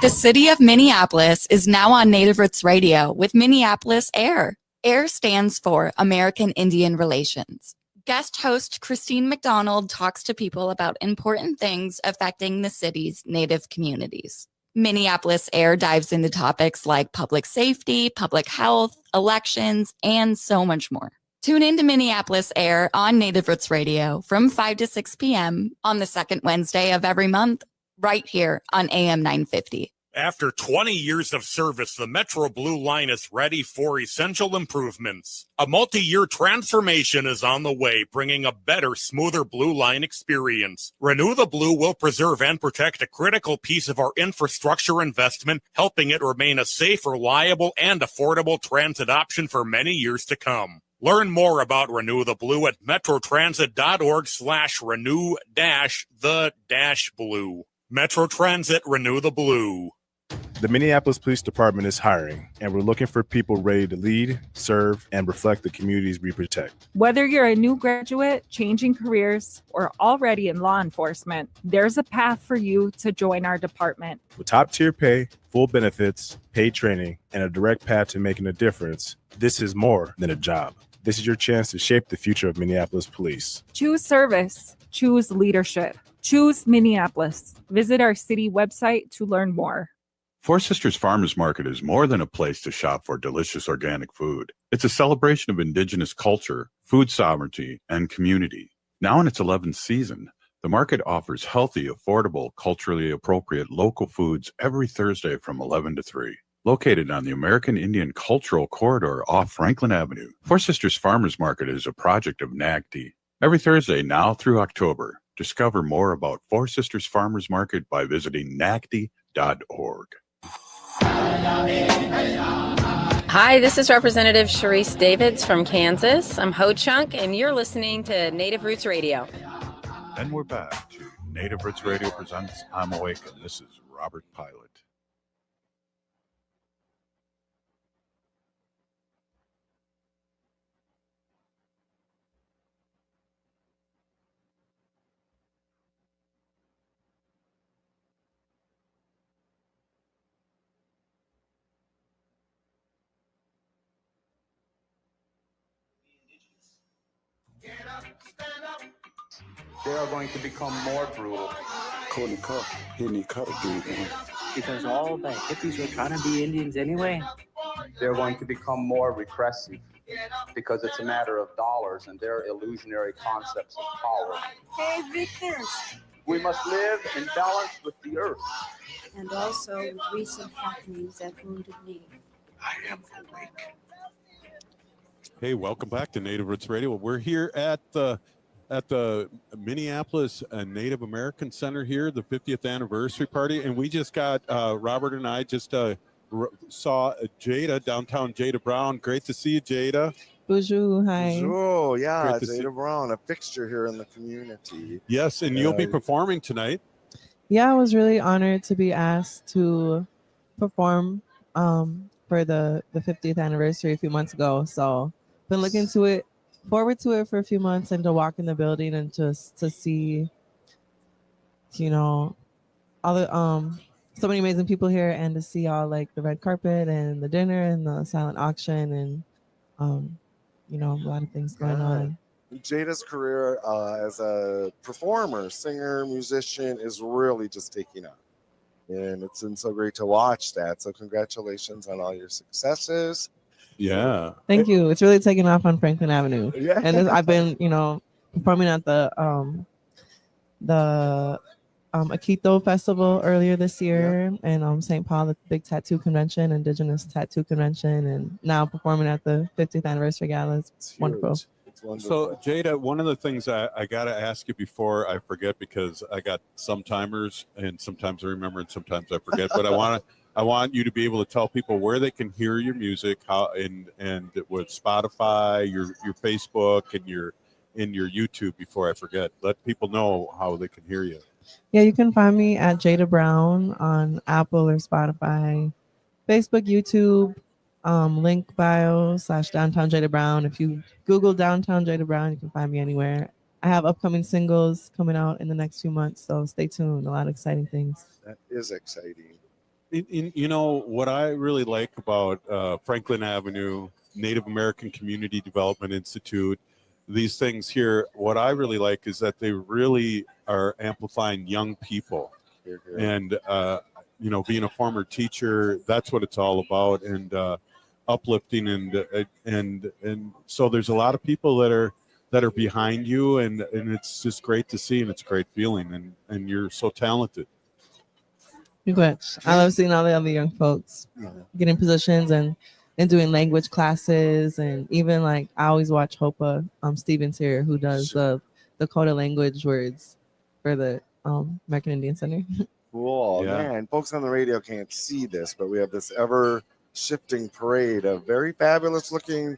The city of Minneapolis is now on Native Roots Radio with Minneapolis AIR. AIR stands for American Indian Relations. Guest host Christine McDonald talks to people about important things affecting the city's Native communities. Minneapolis AIR dives into topics like public safety, public health, elections, and so much more. Tune in to Minneapolis AIR on Native Roots Radio from 5 to 6 p.m. on the second Wednesday of every month, right here on AM 950. After 20 years of service, the Metro Blue Line is ready for essential improvements. A multi-year transformation is on the way, bringing a better, smoother Blue Line experience. Renew the Blue will preserve and protect a critical piece of our infrastructure investment, helping it remain a safe, reliable, and affordable transit option for many years to come. Learn more about Renew the Blue at metrotransit.org/renew-the-blue. Metro Transit, Renew the Blue. The Minneapolis Police Department is hiring, and we're looking for people ready to lead, serve, and reflect the communities we protect. Whether you're a new graduate, changing careers, or already in law enforcement, there's a path for you to join our department. With top-tier pay, full benefits, paid training, and a direct path to making a difference, this is more than a job. This is your chance to shape the future of Minneapolis Police. Choose service. Choose leadership. Choose Minneapolis. Visit our city website to learn more. Four Sisters Farmers Market is more than a place to shop for delicious organic food. It's a celebration of Indigenous culture, food sovereignty, and community. Now in its 11th season, the market offers healthy, affordable, culturally appropriate local foods every Thursday from 11 to 3. Located on the American Indian Cultural Corridor off Franklin Avenue, Four Sisters Farmers Market is a project of NAGD. Every Thursday now through October, discover more about Four Sisters Farmers Market by visiting nagd.org. Hi, this is Representative Sharice Davids from Kansas. I'm Ho Chunk, and you're listening to Native Roots Radio. And we're back to Native Roots Radio presents I'm Awake, and this is Robert Pilot. They are going to become more brutal. Because all the hippies were trying to be Indians anyway. They're going to become more repressive because it's a matter of dollars and their illusionary concepts of power. Hey, Victor. We must live in balance with the earth. And also with recent happenings that wounded me. I am awake. Hey, welcome back to Native Roots Radio. We're here at the Minneapolis Native American Center here, the 50th anniversary party, and we just got Robert and I just saw Jada, downtown Jada Brown. Great to see you, Jada. Bonjour, hi. Oh, yeah, Great to see- Jada Brown, a fixture here in the community. Yes, and you'll be performing tonight. Yeah, I was really honored to be asked to perform for the 50th anniversary a few months ago. So been looking forward to it for a few months, and to walk in the building and just to see, you know, all the so many amazing people here, and to see all like the red carpet and the dinner and the silent auction and you know, a lot of things going on. Jada's career as a performer, singer, musician is really just taking off. And it's been so great to watch that. So congratulations on all your successes. Yeah. Thank you. It's really taken off on Franklin Avenue. Yeah. And I've been, you know, performing at the Akito Festival earlier this year, and St. Paul, the big tattoo convention, Indigenous Tattoo Convention, and now performing at the 50th anniversary gala. It's wonderful. It's wonderful. So, Jada, one of the things I got to ask you before I forget, because I got some timers, and sometimes I remember and sometimes I forget, but I want you to be able to tell people where they can hear your music, how and with Spotify, your Facebook, and your YouTube. Before I forget, let people know how they can hear you. Yeah, you can find me at Jada Brown on Apple or Spotify, Facebook, YouTube, link bio / Downtown Jada Brown. If you Google Downtown Jada Brown, you can find me anywhere. I have upcoming singles coming out in the next few months, so stay tuned. A lot of exciting things. That is exciting. You know, what I really like about Franklin Avenue, Native American Community Development Institute, these things here, what I really like is that they really are amplifying young people. And, you know, being a former teacher, that's what it's all about, and uplifting. And so there's a lot of people that are behind you, and it's just great to see, and it's a great feeling, and you're so talented. You bet. I love seeing all the other young folks getting positions and doing language classes, and even like I always watch Hopa Stevens here, who does the Dakota language words for the American Indian Center. Cool. Yeah. Man, folks on the radio can't see this, but we have this ever shifting parade of very fabulous looking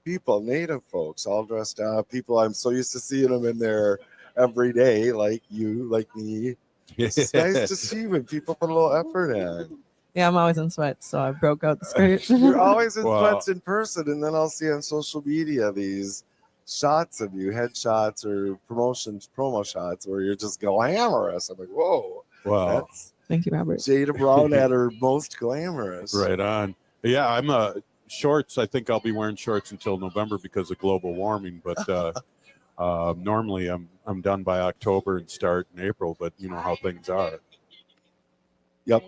people, Native folks, all dressed up. People I'm so used to seeing them in there every day, like you, like me. It's nice to see when people put a little effort in. Yeah, I'm always in sweats, so I broke out the skirt. You're always in sweats in person, and then I'll see on social media these shots of you, headshots or promo shots, where you're just glamorous. I'm like, whoa. Wow. Thank you, Robert. Jada Brown at her most glamorous. Right on. Yeah, I'm shorts. I think I'll be wearing shorts until November because of global warming. But normally I'm done by October and start in April. But you know how things are. Yep.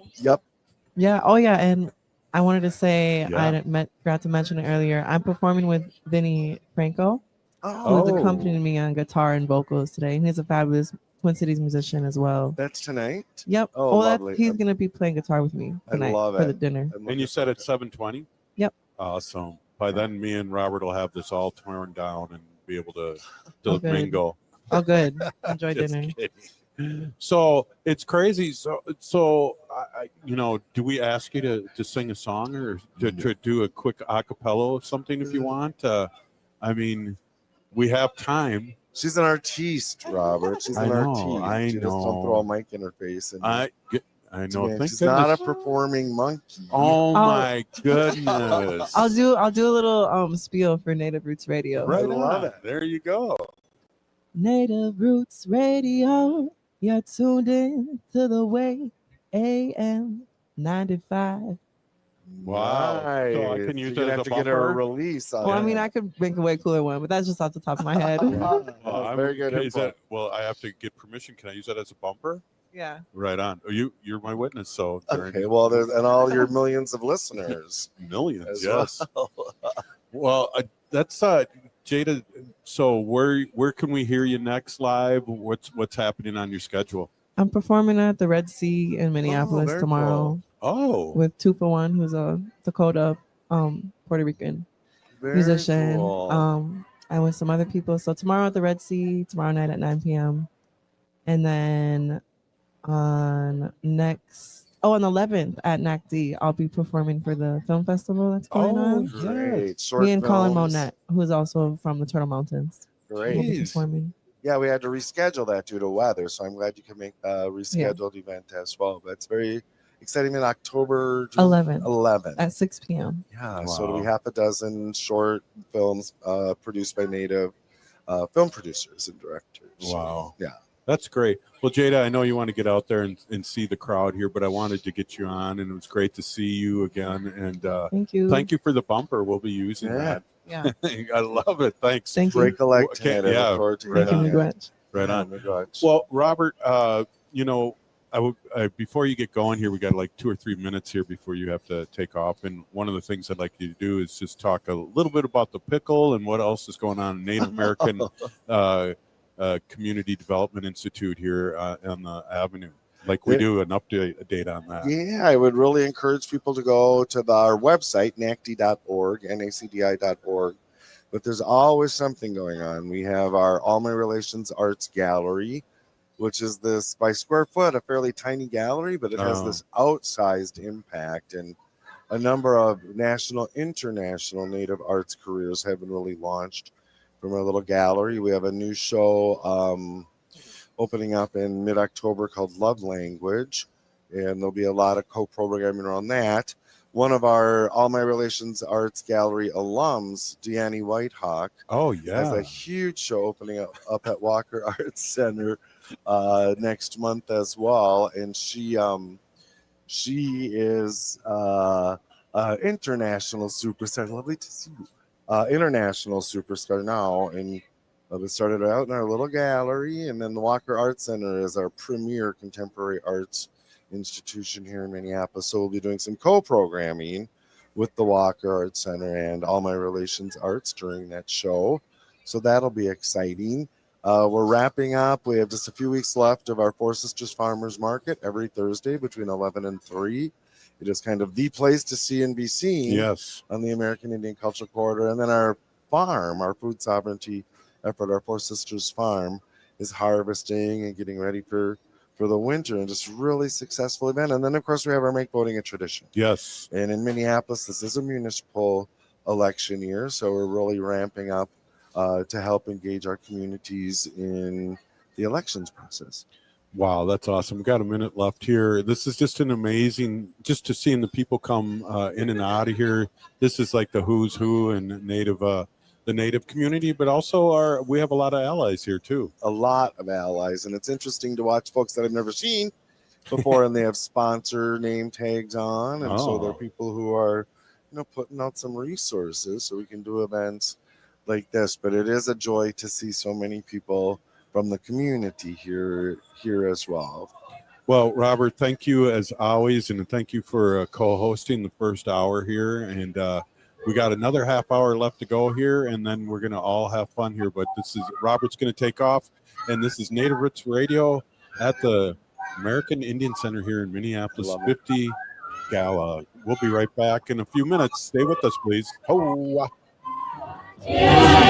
Yeah. Oh, yeah. And I wanted to say, Yeah. forgot to mention it earlier. I'm performing with Vinny Franco, who's accompanying me on guitar and vocals today. And he's a fabulous Twin Cities musician as well. That's tonight? Yep. Oh, lovely. He's going to be playing guitar with me tonight for the dinner. And you said it's 7:20? Yep. Awesome. By then, me and Robert will have this all torn down and be able to Oh, good. mingle. Oh, good. Enjoy Just dinner. kidding. So it's crazy. So do we ask you to sing a song or to do a quick acapella of something if you want? I mean, we have time. She's an artiste, Robert. She's an artiste. I She know. just don't throw a mic in her face. And I know. Man, Thank she's not a goodness. performing monkey. Oh my goodness! I'll do a little spiel for Native Roots Radio. Right on. There you go. Native Roots Radio, you're tuned in to the way AM 95. Wow. So I can use You're it gonna as have a to get her a bumper? release on Well, I it. mean, I could make a way cooler one, but that's just off the top of my head. Very good Is input. well, I have to get permission. Can I use that as a bumper? Yeah. Right on. Oh, you're my witness. So Okay, well, there's and all your millions of listeners. millions. as Yes. well. Well, that's Jada. So where can we hear you next live? What's happening on your schedule? I'm performing at the Red Sea in Minneapolis very tomorrow. Oh, with 2 for 1, who's a Dakota, Puerto Rican Very musician. cool. And with some other people. So tomorrow at the Red Sea, tomorrow night at 9 p.m. And then on the 11th at NACD, I'll be performing for the film festival that's going on. Great. Short Me and Colin films. Monette, who is also from the Turtle Mountains. Great. will be performing. Yeah, we had to reschedule that due to weather, so I'm glad you can make a rescheduled event as well. But it's very exciting in October 11th. At 6 p.m. Yeah, so it'll be half a dozen short films produced by Native film producers and directors. wow. Yeah. That's great. Well, Jada, I know you want to get out there and see the crowd here, but I wanted to get you on, and it was great to see you again. And Thank you. Thank you for the bumper. We'll be using that. Yeah. I love it. Thanks. Thank you. Break a leg Okay, tonight. I yeah, look forward to right hearing on. it. Right Yeah, on. Miigwech. Well, Robert, before you get going here, we got like 2 or 3 minutes here before you have to take off. And one of the things I'd like you to do is just talk a little bit about the pickle and what else is going on in Native American Community Development Institute here on the Avenue. Like we do an update on that. Yeah, I would really encourage people to go to our website, nacdi.org, nacdi.org. But there's always something going on. We have our All My Relations Arts Gallery, which is this, by square foot, a fairly tiny gallery, but it has this outsized impact. And a number of national, international Native arts careers have been really launched from our little gallery. We have a new show opening up in mid-October called Love Language, and there'll be a lot of co-programming around that. One of our All My Relations Arts Gallery alums, Deanne Whitehawk, has a huge show opening up at Walker Arts Center next month as well, and she is international superstar. Lovely to see you. International superstar now, and we started out in our little gallery, and then the Walker Arts Center is our premier contemporary arts institution here in Minneapolis. So we'll be doing some co-programming with the Walker Arts Center and All My Relations Arts during that show. So that'll be exciting. We're wrapping up. We have just a few weeks left of our Four Sisters Farmers Market every Thursday between 11 and 3. It is kind of the place to see and be seen on the American Indian Cultural Corridor. And then our farm, our food sovereignty effort, our Four Sisters Farm, is harvesting and getting ready for the winter, and just really successful event. And then, of course, we have our Make Voting a Tradition. Yes. And in Minneapolis, this is a municipal election year, so we're really ramping up to help engage our communities in the elections process. Wow, that's awesome. We've got a minute left here. This is just an amazing, just to seeing the people come in and out of here. This is like the who's who and the Native community, but also we have a lot of allies here too. A lot of allies, and it's interesting to watch folks that I've never seen before, and they have sponsor name tags on, and so they're people who are, putting out some resources so we can do events like this. But it is a joy to see so many people from the community here as well. Well, Robert, thank you as always, and thank you for co-hosting the first hour here. And we got another half hour left to go here, and then we're going to all have fun here. But Robert's going to take off, and this is Native Roots Radio at the American Indian Center here in Minneapolis 50 Gala. We'll be right back in a few minutes. Stay with us, please. Ho! Ah!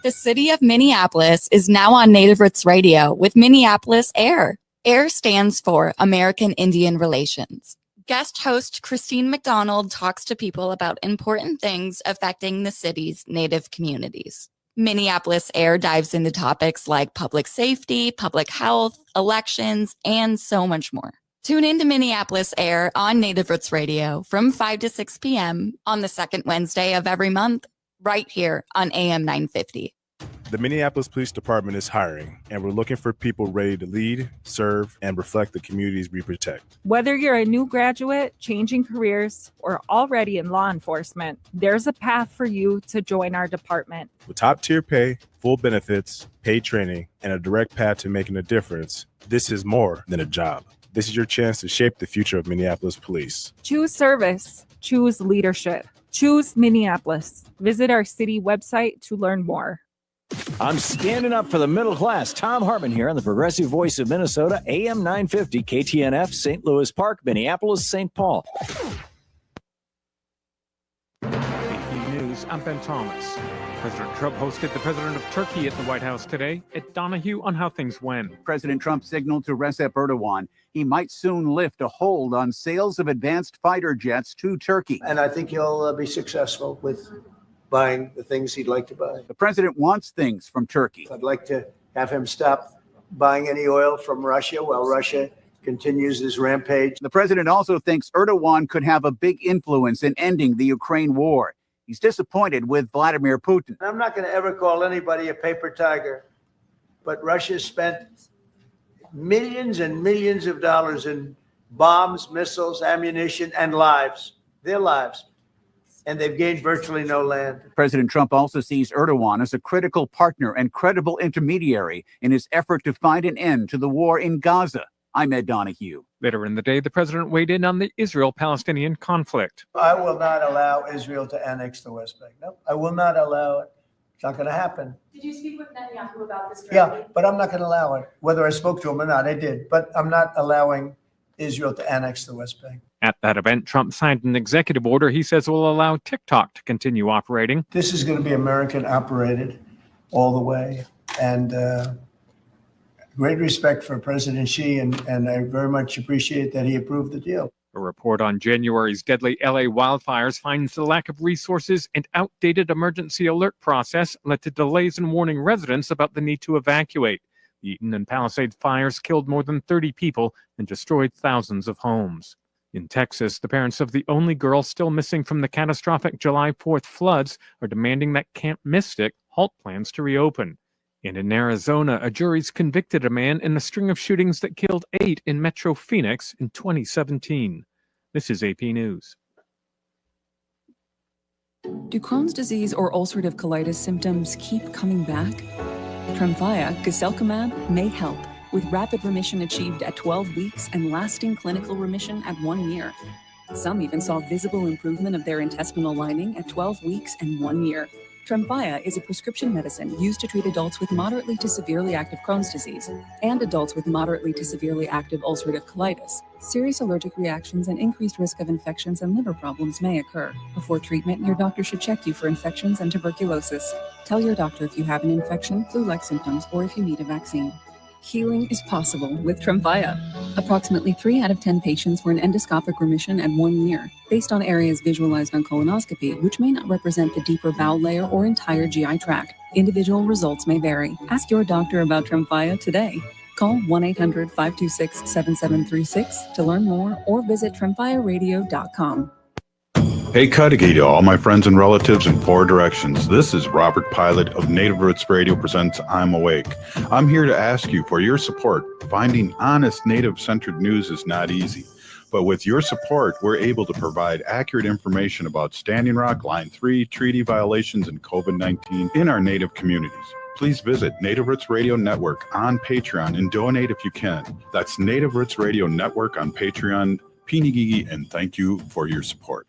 The city of Minneapolis is now on Native Roots Radio with Minneapolis AIR. AIR stands for American Indian Relations. Guest host Christine McDonald talks to people about important things affecting the city's Native communities. Minneapolis AIR dives into topics like public safety, public health, elections, and so much more. Tune in to Minneapolis AIR on Native Roots Radio from 5 to 6 p.m. on the second Wednesday of every month, right here on AM 950. The Minneapolis Police Department is hiring, and we're looking for people ready to lead, serve, and reflect the communities we protect. Whether you're a new graduate, changing careers, or already in law enforcement, there's a path for you to join our department. With top-tier pay, full benefits, paid training, and a direct path to making a difference, this is more than a job. This is your chance to shape the future of Minneapolis police. Choose service. Choose leadership. Choose Minneapolis. Visit our city website to learn more. I'm standing up for the middle class. Tom Hartman here on the Progressive Voice of Minnesota, AM 950, KTNF, St. Louis Park, Minneapolis, St. Paul. AP News, I'm Ben Thomas. President Trump hosted the president of Turkey at the White House today. Ed Donahue on how things went. President Trump signaled to Recep Erdogan he might soon lift a hold on sales of advanced fighter jets to Turkey. And I think he'll be successful with buying the things he'd like to buy. The president wants things from Turkey. I'd like to have him stop buying any oil from Russia while Russia continues this rampage. The president also thinks Erdogan could have a big influence in ending the Ukraine war. He's disappointed with Vladimir Putin. I'm not going to ever call anybody a paper tiger, but Russia spent millions and millions of dollars in bombs, missiles, ammunition, and lives, their lives. And they've gained virtually no land. President Trump also sees Erdogan as a critical partner and credible intermediary in his effort to find an end to the war in Gaza. I'm Ed Donahue. Later in the day, the president weighed in on the Israel-Palestinian conflict. I will not allow Israel to annex the West Bank. No, I will not allow it. It's not going to happen. Did you speak with Netanyahu about this? Yeah, but I'm not going to allow it. Whether I spoke to him or not, I did. But I'm not allowing Israel to annex the West Bank. At that event, Trump signed an executive order he says will allow TikTok to continue operating. This is going to be American operated all the way. And great respect for President Xi, and I very much appreciate that he approved the deal. A report on January's deadly LA wildfires finds the lack of resources and outdated emergency alert process led to delays in warning residents about the need to evacuate. The Eaton and Palisades fires killed more than 30 people and destroyed thousands of homes. In Texas, the parents of the only girl still missing from the catastrophic July 4th floods are demanding that Camp Mystic halt plans to reopen. And in Arizona, a jury's convicted a man in a string of shootings that killed 8 in Metro Phoenix in 2017. This is AP News. Do Crohn's disease or ulcerative colitis symptoms keep coming back? Tremfya, guselkumab, may help, with rapid remission achieved at 12 weeks and lasting clinical remission at 1 year. Some even saw visible improvement of their intestinal lining at 12 weeks and 1 year. Tremfya is a prescription medicine used to treat adults with moderately to severely active Crohn's disease and adults with moderately to severely active ulcerative colitis. Serious allergic reactions and increased risk of infections and liver problems may occur. Before treatment, your doctor should check you for infections and tuberculosis. Tell your doctor if you have an infection, flu-like symptoms, or if you need a vaccine. Healing is possible with Tremfya. Approximately 3 out of 10 patients were in endoscopic remission at 1 year, based on areas visualized on colonoscopy, which may not represent the deeper bowel layer or entire GI tract. Individual results may vary. Ask your doctor about Tremfya today. Call 1-800-526-7736 to learn more or visit tremfyaradio.com. Hey, Cudahy to all my friends and relatives in 4 directions. This is Robert Pilot of Native Roots Radio presents I'm Awake. I'm here to ask you for your support. Finding honest Native-centered news is not easy. But with your support, we're able to provide accurate information about Standing Rock, Line 3, treaty violations, and COVID-19 in our Native communities. Please visit Native Roots Radio Network on Patreon and donate if you can. That's Native Roots Radio Network on Patreon. Pinigigi, and thank you for your support.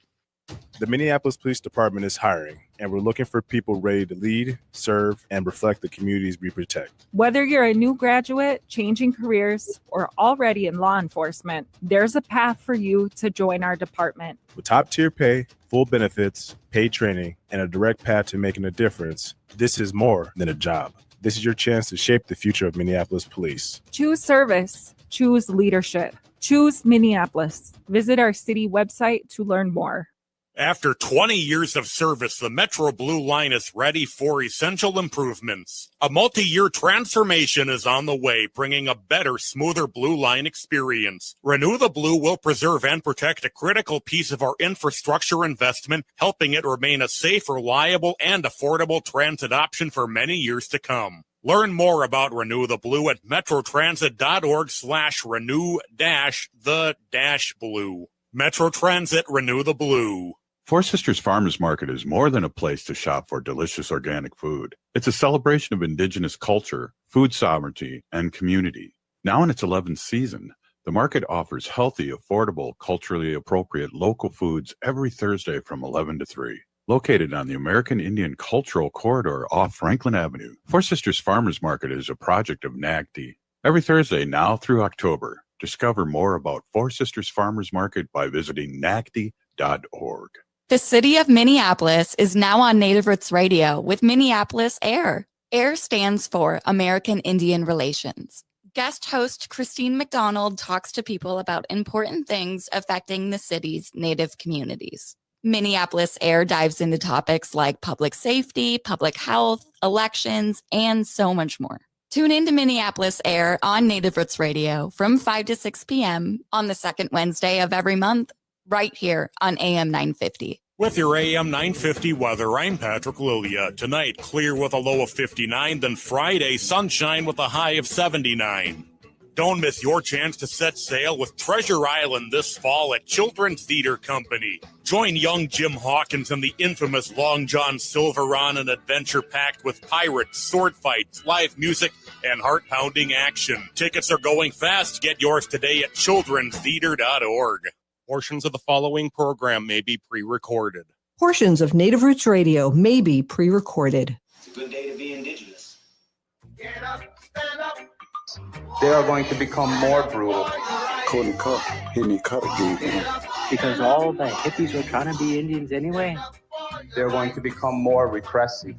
The Minneapolis Police Department is hiring, and we're looking for people ready to lead, serve, and reflect the communities we protect. Whether you're a new graduate, changing careers, or already in law enforcement, there's a path for you to join our department. With top-tier pay, full benefits, paid training, and a direct path to making a difference, this is more than a job. This is your chance to shape the future of Minneapolis police. Choose service. Choose leadership. Choose Minneapolis. Visit our city website to learn more. After 20 years of service, the Metro Blue Line is ready for essential improvements. A multi-year transformation is on the way, bringing a better, smoother Blue Line experience. Renew the Blue will preserve and protect a critical piece of our infrastructure investment, helping it remain a safe, reliable, and affordable transit option for many years to come. Learn more about Renew the Blue at metrotransit.org/renew-the-blue. Metro Transit, Renew the Blue. Four Sisters Farmers Market is more than a place to shop for delicious organic food. It's a celebration of indigenous culture, food sovereignty, and community. Now in its 11th season, the market offers healthy, affordable, culturally appropriate local foods every Thursday from 11 to 3. Located on the American Indian Cultural Corridor off Franklin Avenue, Four Sisters Farmers Market is a project of NAGD. Every Thursday now through October, discover more about Four Sisters Farmers Market by visiting nagd.org. The city of Minneapolis is now on Native Roots Radio with Minneapolis AIR. AIR stands for American Indian Relations. Guest host Christine McDonald talks to people about important things affecting the city's Native communities. Minneapolis AIR dives into topics like public safety, public health, elections, and so much more. Tune in to Minneapolis AIR on Native Roots Radio from 5 to 6 p.m. on the second Wednesday of every month, right here on AM 950. With your AM 950 weather, I'm Patrick Lilia. Tonight, clear with a low of 59, then Friday, sunshine with a high of 79. Don't miss your chance to set sail with Treasure Island this fall at Children's Theater Company. Join young Jim Hawkins and the infamous Long John Silver on an adventure packed with pirates, sword fights, live music, and heart-pounding action. Tickets are going fast. Get yours today at childrenstheater.org. Portions of the following program may be pre-recorded. Portions of Native Roots Radio may be pre-recorded. It's a good day to be indigenous. Get up, stand up. They are going to become more brutal. Couldn't cut. Hit me cut again. Because all the hippies were trying to be Indians anyway. They're going to become more repressive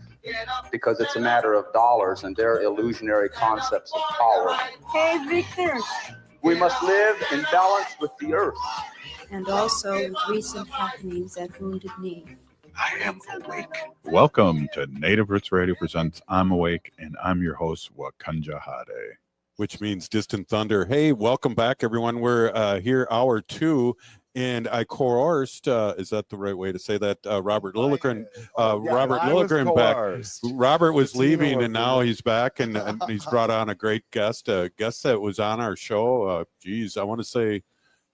because it's a matter of dollars and their illusionary concepts of power. Hey, Victor. We must live in balance with the earth. And also with recent happenings at Wounded Knee. I am awake. Welcome to Native Roots Radio Presents I'm Awake, and I'm your host, Wakanja Hade. Which means Distant Thunder. Hey, welcome back, everyone. We're here, hour 2, and I coerced, is that the right way to say that? Robert Lilligren, Robert Lilligren back. Robert was leaving, and now he's back, and he's brought on a great guest, a guest that was on our show, I want to say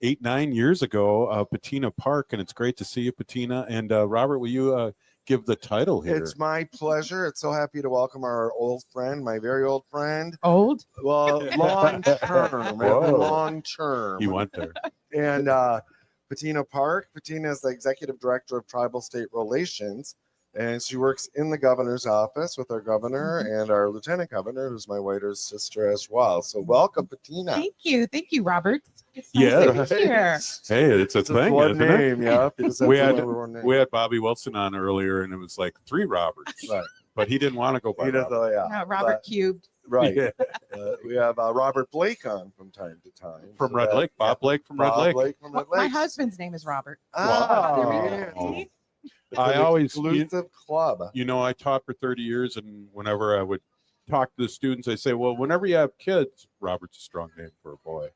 8-9 years ago, Patina Park, and it's great to see you, Patina. And Robert, will you give the title here? It's my pleasure. It's so happy to welcome our old friend, my very old friend. Old? Well, long term. Long term. He went there. And Patina Park. Patina is the executive director of Tribal State Relations, and she works in the governor's office with our governor and our lieutenant governor, who's my whiter sister as well. So welcome, Patina. Thank you, Robert. It's Yeah. nice to be here. Hey, it's a thing, one isn't name, it? yeah. We had Bobby Wilson on earlier, and it was like 3 Roberts. Right. But he didn't want to go by He does, Robert. yeah. Robert Cubed. Right. Yeah. We have Robert Blake on from time to time. From Red Lake, Bob Blake from Red Bob Lake. Blake from Red My Lake. husband's name is Robert. Oh. It's I an always exclusive club. I taught for 30 years, and whenever I would talk to the students, I say, well, whenever you have kids, Robert's a strong name for a boy.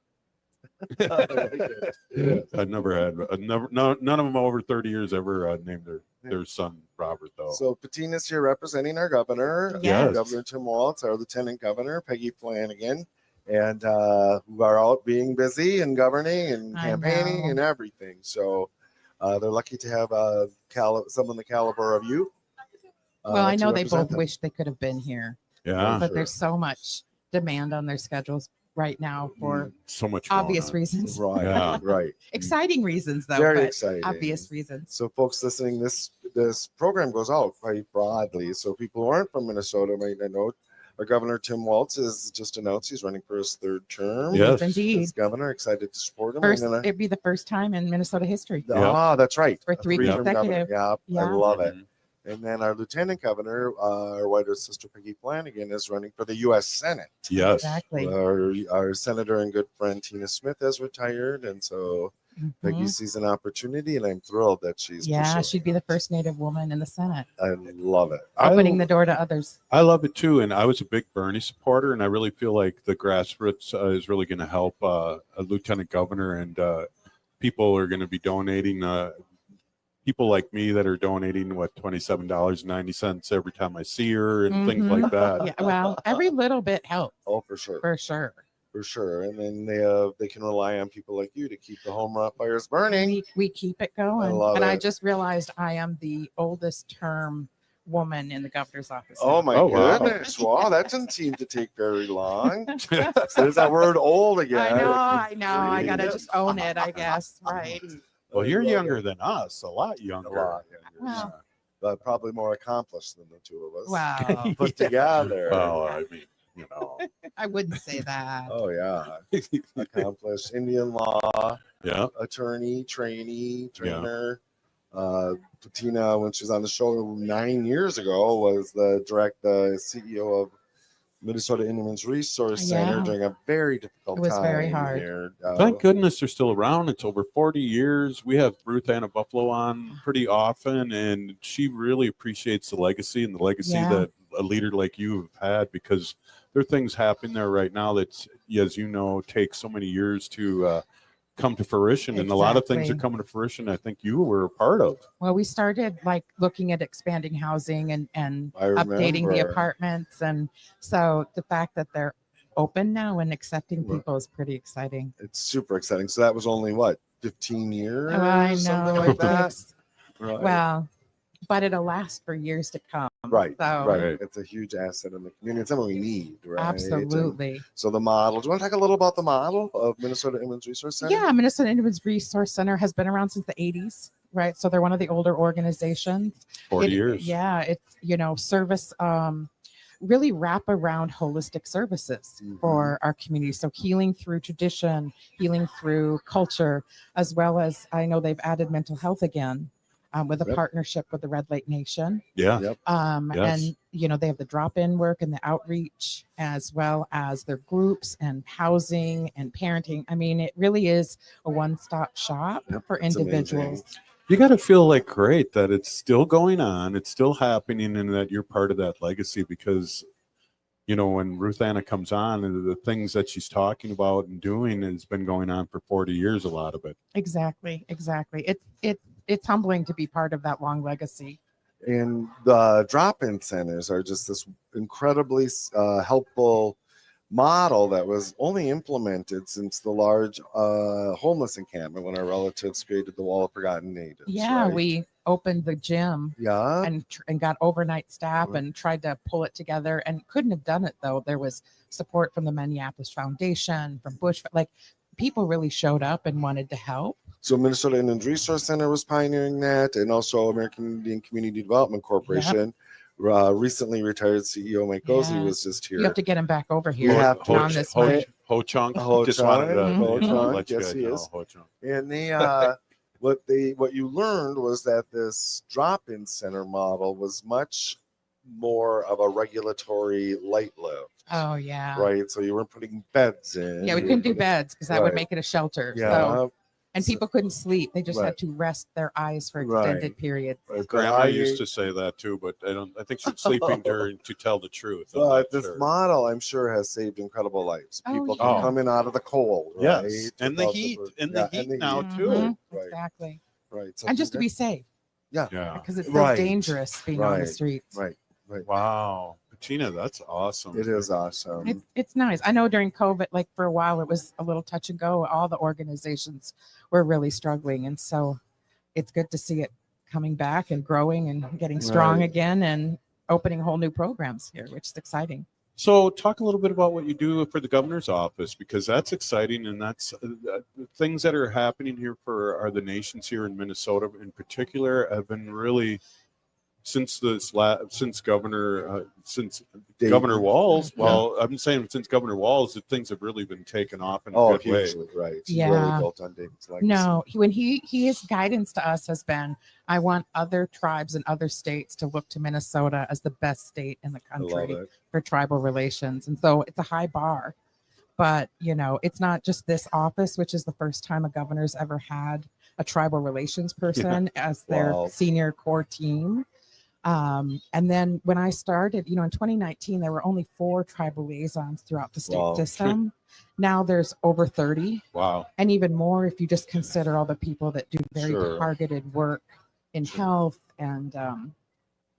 I never had none of them over 30 years ever named their son Robert, though. So Patina's here representing our governor, Yes. Governor Tim Walz, our lieutenant governor, Peggy Flanagan, and who are out being busy and governing and I campaigning know. and everything. So they're lucky to have someone the caliber of you. Well, I to know they represent both them. wish they could have been here. Yeah. But there's so much demand on their schedules right now for so much obvious going on. reasons. Right, Yeah. right. Exciting reasons, though. Very but exciting. Obvious reasons. So, folks listening, this program goes out quite broadly. So, people who aren't from Minnesota might not know. Our Governor Tim Walz has just announced he's running for his third term. Yes. Indeed. As governor, excited to support him. First, And then it'd be the first time in Minnesota history. that's right. For A three three-term consecutive. governor. Yeah, I Yeah. love it. And then our lieutenant governor, our whiter sister Peggy Flanagan, is running for the U.S. Senate. Yes. Exactly. Our senator and good friend Tina Smith has retired, and so Peggy sees an opportunity, and I'm thrilled that she's Yeah, pursuing. she'd be the first Native woman in the Senate, I love it. opening the door to others. I love it too, and I was a big Bernie supporter, and I really feel like the grassroots is really going to help a lieutenant governor, and people are going to be donating. People like me that are donating $27.90 every time I see her, and things like that. Yeah, well, every little bit helps. Oh, for sure. For sure. For sure. And then they can rely on people like you to keep the home run fires burning. We keep it going. I love and I it. just realized I am the oldest term woman in the governor's office. Oh my wow. goodness. Wow, that doesn't seem to take very long. So there's that word old again. I know. I gotta just own it, I guess. Right. Well, you're younger than us, a lot younger. Well, But probably more accomplished than the two of us. wow. Put together. Well, I mean, I wouldn't say that. Oh yeah. Accomplished Indian law, yeah, attorney, trainer. Tina, when she was on the show 9 years ago, was the CEO of Minnesota Indians Resource Center Yeah. during a very difficult It was time. very hard. Here. Thank goodness they're still around. It's over 40 years. We have Ruth Anna Buffalo on pretty often, and she really appreciates the legacy and the legacy Yeah. that a leader like you have had, because there are things happening there right now that, as you know, take so many years to come to fruition. And a lot of things are Exactly. coming to fruition I think you were a part of. Well, we started like looking at expanding housing and I updating the remember. apartments. And so the fact that they're open now and accepting people is pretty exciting. It's super exciting. So that was only what, 15 years? Oh, I Something know. like that. It's- Right. Well, but it'll last for years to come. Right, So, right. It's a huge asset in the community. It's something we need, right? Absolutely. And so the model. Do you want to talk a little about the model of Minnesota Indians Resource Center? Yeah, Minnesota Indians Resource Center has been around since the 80s, right? So they're one of the older organizations. 40 years. Yeah, it's, service, really wrap around holistic services for our community. So healing through tradition, healing through culture, as well as I know they've added mental health again. With a Yep. partnership with the Red Lake Nation. Yeah. Yep. Yes. And they have the drop-in work and the outreach, as well as their groups and housing and parenting. I mean, it really is a one-stop shop for it's individuals. amazing. You got to feel like great that it's still going on, it's still happening, and that you're part of that legacy, because when Ruth Anna comes on, and the things that she's talking about and doing has been going on for 40 years, a lot of it. Exactly. It's humbling to be part of that long legacy. And the drop-in centers are just this incredibly helpful model that was only implemented since the large homeless encampment when our relatives created the Wall of Forgotten Natives. Yeah, right? we opened the gym. Yeah. And got overnight staff and tried to pull it together and couldn't have done it though. There was support from the Minneapolis Foundation, from Bush, like people really showed up and wanted to help. So Minnesota Indians Resource Center was pioneering that, and also American Indian Community Development Corporation. Recently retired CEO Mike Gozy Yeah. was just here. You have to get him back over here. You have to. on this one. Ho Chunk. Ho Just Chunk, wanted to Ho Chunk, let you yes, guys he know, is. Ho Chunk. And they what you learned was that this drop-in center model was much more of a regulatory light lift. Oh yeah. Right. So you weren't putting beds in. Yeah, we You couldn't do were putting- beds because that would Right. make it a shelter. Yeah. So, and people couldn't sleep. They just Right. had to rest their eyes for Right. extended periods. Right, but Grandma used to say that too, but I think she's sleeping during to tell the truth. I'm But not this sure. model, I'm sure, has saved incredible lives. Oh, People yeah. can come in out of the cold, Yes, right? and the without heat, burden. and the heat now, Mhm, too. Right. Exactly. Right. So And just to be safe yeah. because it's so Right. dangerous being on the Right. streets. Right. Right. Wow. Tina, that's awesome. It is awesome. It's nice. I know during COVID, like for a while, it was a little touch and go. All the organizations were really struggling, and so it's good to see it coming back and growing and getting strong Right. again and opening whole new programs here, which is exciting. So talk a little bit about what you do for the governor's office, because that's exciting, and that's things that are happening here for the nations here in Minnesota in particular have been really since Governor Walz. Well, I'm saying since Governor Walz, that things have really been taken off in a good way. Right. Yeah. Really built on David's legacy. No, when his guidance to us has been, I want other tribes and other states to look to Minnesota as the best state in the country for tribal relations. And so it's a high bar. But, it's not just this office, which is the first time a governor's ever had a tribal relations person as their senior core team. And then when I started, in 2019, there were only 4 tribal liaisons throughout the state system. Now there's over 30. Wow. And even more if you just consider all the people that do very targeted work in health and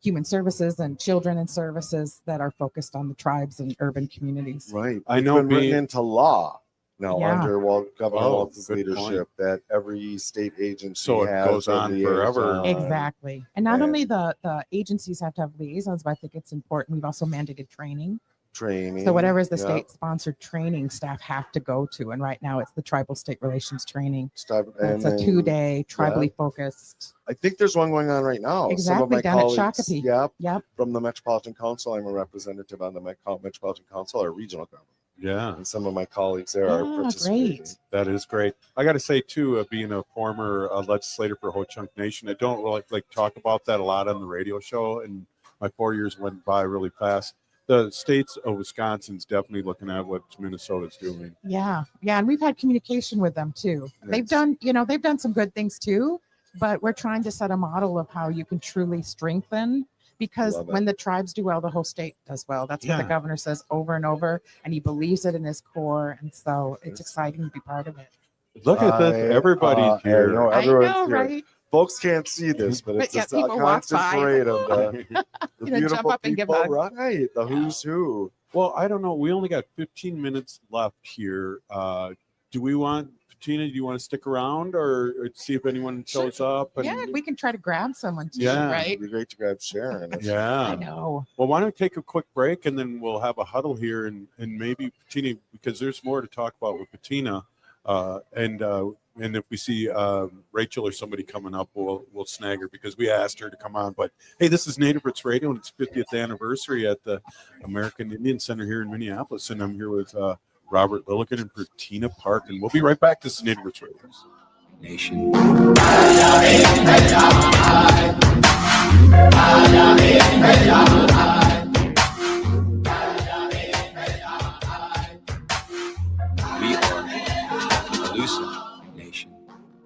human services and children and services that are focused on the tribes and urban communities. Right. I know it's been written into law now under Governor Walz's good leadership point. that every state agency So it has goes a on forever. liaison. Exactly. And not only the agencies have to have liaisons, but I think it's important. We've also mandated training. So whatever is the state-sponsored training staff have to go to. And right now it's the Tribal State Relations Training. It's a 2-day, tribally focused. I think there's one going on right now. Exactly, Some of my down at colleagues, Shakopee. Yep. from the Metropolitan Council. I'm a representative on the Metropolitan Council, our regional government. Yeah. And some of my colleagues there are participating. Great. That is great. I got to say, too, being a former legislator for Ho-Chunk Nation, I don't really talk about that a lot on the radio show, and my 4 years went by really fast. The states of Wisconsin's definitely looking at what Minnesota's doing. Yeah. And we've had communication with them too. They've done some good things too, but we're trying to set a model of how you can truly strengthen, because when the tribes do well, the whole state does well. That's what the governor says over and over, and he believes it in his core. And so it's exciting to be part of it. Look at this. Everybody's here. Everyone's here. Right? Folks can't see this, but it's just a constant parade of the beautiful jump up and give people. hugs. Right, the who's who. Well, I don't know. We only got 15 minutes left here. Do we want, Tina, do you want to stick around or see if anyone shows up? And, Yeah, we can try to grab someone too, right? It'd be great to grab Sharon. Yeah. I know. Well, why don't we take a quick break and then we'll have a huddle here and maybe Patina, because there's more to talk about with Patina. And if we see Rachel or somebody coming up, we'll snag her because we asked her to come on. But hey, this is Native Roots Radio, and it's 50th anniversary at the American Indian Center here in Minneapolis. And I'm here with Robert Lilligan and Patina Park, and we'll be right back. This is Native Roots Radio Nation.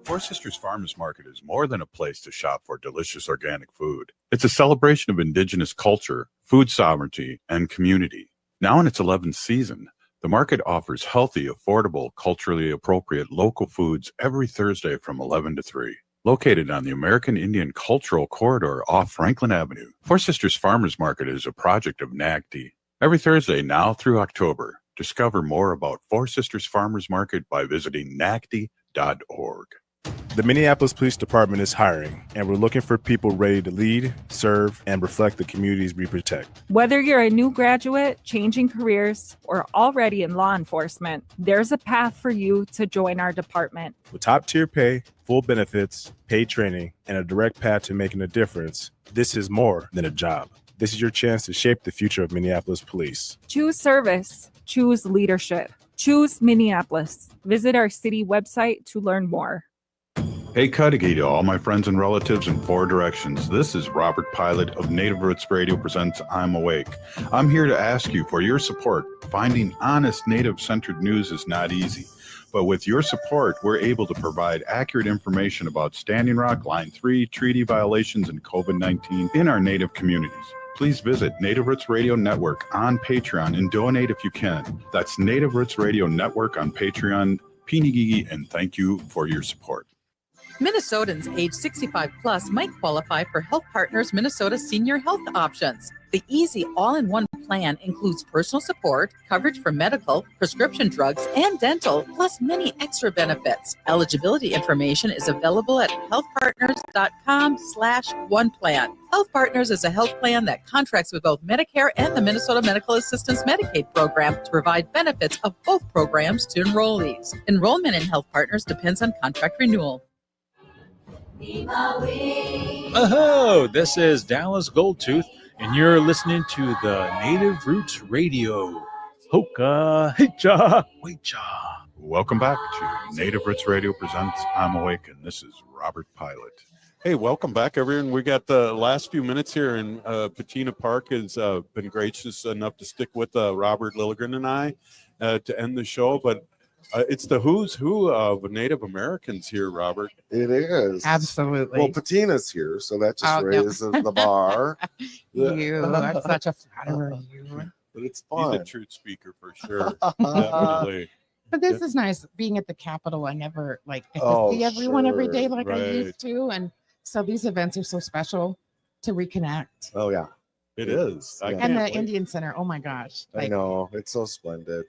Four Sisters Farmers Market is more than a place to shop for delicious organic food. It's a celebration of Indigenous culture, food sovereignty, and community. Now in its 11th season, the market offers healthy, affordable, culturally appropriate local foods every Thursday from 11 to 3. Located on the American Indian Cultural Corridor off Franklin Avenue, Four Sisters Farmers Market is a project of NAGD. Every Thursday now through October, discover more about Four Sisters Farmers Market by visiting nagd.org. The Minneapolis Police Department is hiring, and we're looking for people ready to lead, serve, and reflect the communities we protect. Whether you're a new graduate, changing careers, or already in law enforcement, there's a path for you to join our department. With top-tier pay, full benefits, paid training, and a direct path to making a difference, this is more than a job. This is your chance to shape the future of Minneapolis police. Choose service. Choose leadership. Choose Minneapolis. Visit our city website to learn more. Hey, Cudahy to all my friends and relatives in 4 directions. This is Robert Pilot of Native Roots Radio presents I'm Awake. I'm here to ask you for your support. Finding honest Native-centered news is not easy. But with your support, we're able to provide accurate information about Standing Rock, Line 3, treaty violations, and COVID-19 in our Native communities. Please visit Native Roots Radio Network on Patreon and donate if you can. That's Native Roots Radio Network on Patreon. Pinigigi, and thank you for your support. Minnesotans age 65 plus might qualify for Health Partners Minnesota Senior Health Options. The easy all-in-one plan includes personal support, coverage for medical, prescription drugs, and dental, plus many extra benefits. Eligibility information is available at healthpartners.com/oneplan. Health Partners is a health plan that contracts with both Medicare and the Minnesota Medical Assistance Medicaid program to provide benefits of both programs to enrollees. Enrollment in Health Partners depends on contract renewal. Oh, this is Dallas Goldtooth, and you're listening to the Native Roots Radio. Hoka, hicha, wecha. Welcome back to Native Roots Radio presents I'm Awake, and this is Robert Pilot. Hey, welcome back, everyone. We got the last few minutes here, and Patina Park has been gracious enough to stick with Robert Lilligren and I to end the show, but it's the who's who of Native Americans here, Robert. It is. Absolutely. Well, Patina's here, so that just raises the bar. You are such a flatterer, you. But it's fun. He's a truth speaker for sure. Definitely. But this is nice. Being at the Capitol, I never get to see everyone every day like I used to. And so these events are so special to reconnect. Oh, yeah. It is. And the Indian Center. Oh, my gosh. I know. It's so splendid.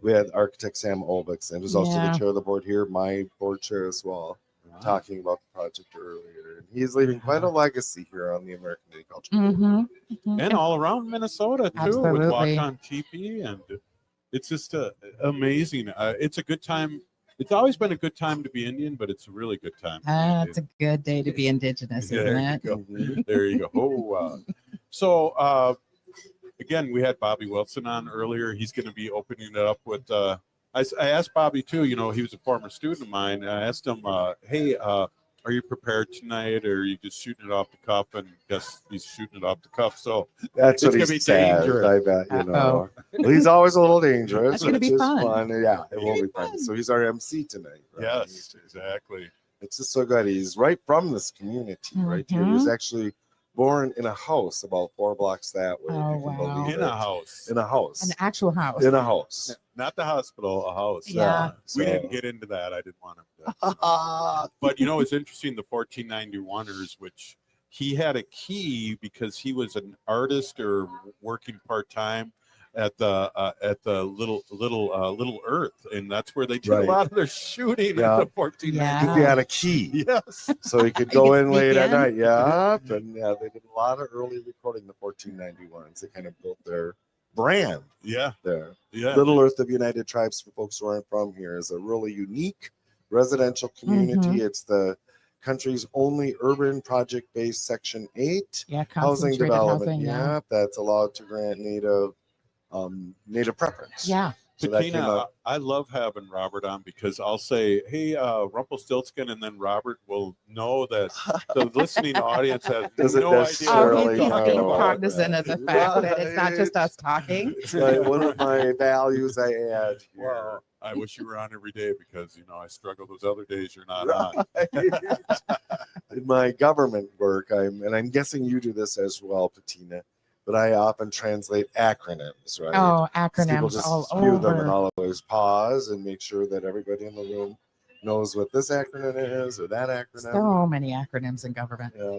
We had architect Sam Olbix, and was also the chair of the board here, my board chair as well, talking about the project earlier. And he's leaving quite a legacy here on the American Indian Culture. And all around Minnesota, too, with Walk on Teepee. And it's just amazing. It's a good time. It's always been a good time to be Indian, but it's a really good time. It's a good day to be Indigenous, isn't it? There you go. Oh, so, again, we had Bobby Wilson on earlier. He's going to be opening it up with. I asked Bobby too. You know, he was a former student of mine. I asked him, "Hey, are you prepared tonight, or are you just shooting it off the cuff?" And guess he's shooting it off the cuff. So that's what it's he said. I bet you know. Well, he's always a little dangerous. It's going to be fun. Yeah, it will be fun. So he's our MC tonight. Right? Yes, exactly. It's just so good. He's right from this community, right here. He was actually born in a house about 4 blocks that way. In a house. In a house. An actual house. In a house. Not the hospital, a house. Yeah. We didn't get into that. I didn't want him to. But, you know, it's interesting, the 1491ers, which he had a key because he was an artist or working part-time at the Little Earth, and that's where they did a lot of their shooting at the 1490s. He had a key. Yes. So he could go in late at night. Yeah. And yeah, they did a lot of early recording the 1491s. They kind of built their brand. Yeah. There. Yeah. Little Earth of United Tribes, for folks who aren't from here, is a really unique residential community. It's the country's only urban project-based Section 8 housing development. Housing, that's allowed to grant Native preference. Yeah. So Patina, I love having Robert on because I'll say, "Hey, Rumpelstiltskin," and then Robert will know that the listening audience has no idea. Oh, he's being cognizant of the fact that it's not just us talking. It's like one of my values I add here. Well, I wish you were on every day because, you know, I struggle those other days you're not on. In my government work, I'm guessing you do this as well, Patina, but I often translate acronyms, right? Oh, acronyms people just all spew them over. and I'll always pause and make sure that everybody in the room knows what this acronym is or that acronym. So many acronyms in government. Yeah.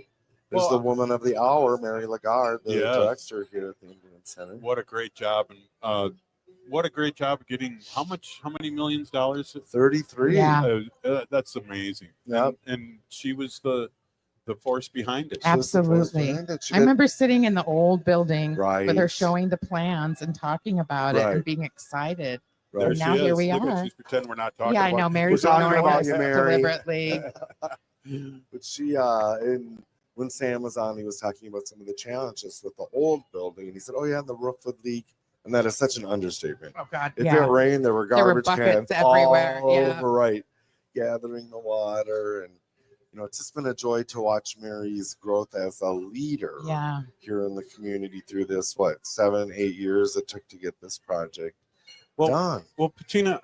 There's the woman of the hour, Mary Lagarde, the director here at the Indian Center. What a great job. And what a great job getting how many millions dollars? 33. Yeah. That's amazing. Yeah. And she was the force behind it. Absolutely. I remember sitting in the old building with her showing the plans and talking about it and being excited. There And she now here is. we Look are. She's pretending we're not talking Yeah, I about know. Mary's We're talking ignoring about us you, Mary. deliberately. But she, when Sam was on, he was talking about some of the challenges with the old building. And he said, "Oh, yeah, and the roof would leak." And that is such an understatement. Oh, God. If Yeah. it rained, there were garbage buckets cans everywhere, all yeah. over, right, gathering the water. And, you know, it's just been a joy to watch Mary's growth as a leader Yeah. here in the community through this, 7-8 years it took to get this project done. Well, Patina,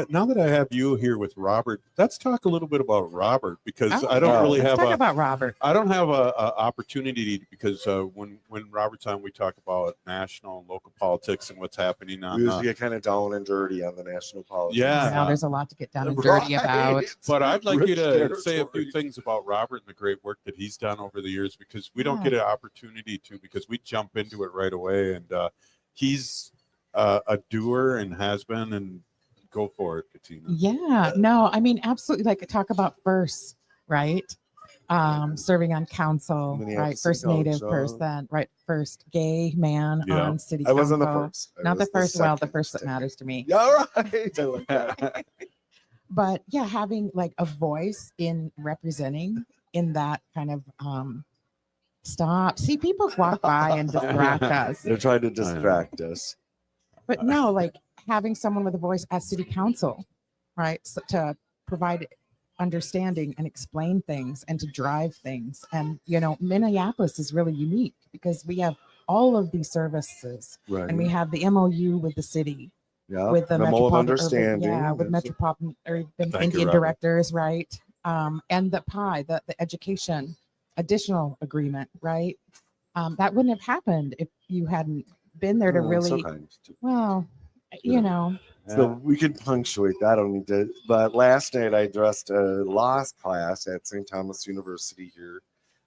now that I have you here with Robert, let's talk a little bit about Robert, because Oh, I don't really let's have talk about Robert. I don't have a opportunity, because when Robert's on, we talk about national and local politics and what's happening on. We usually get kind of down and dirty on the national politics. Yeah. Now there's a lot to get down and dirty about. But I'd like you Rich to say a few territory. things about Robert and the great work that he's done over the years, because we don't get an opportunity to, because we jump into it right away. And he's a doer and has been, and go for it, Katina. Yeah, no, I mean, absolutely. Like, talk about first, right? Serving on council, Minneapolis right? City First Native Council. person, right? First gay man Yeah. on city I council. wasn't the first. I Not the was the first. Well, the second. first that matters to me. Yeah, all right. I like that. But yeah, having like a voice in representing in that kind of stop. See, people walk by and distract us. They're trying to distract us. But no, like having someone with a voice at city council, right? So to provide understanding and explain things and to drive things. And, you know, Minneapolis is really unique because we have all of these services, Right. and we have the MOU with the city, Yeah. with the Memo of metropolitan understanding. urban, with That's- metropolitan urban Thank you, Indian Robert. directors, right? And the PI, the education additional agreement, right? That wouldn't have happened if you hadn't been there to Oh, really, sometimes. well, you know, So we can punctuate that. I don't need to. But last night I addressed a law class at St. Thomas University here,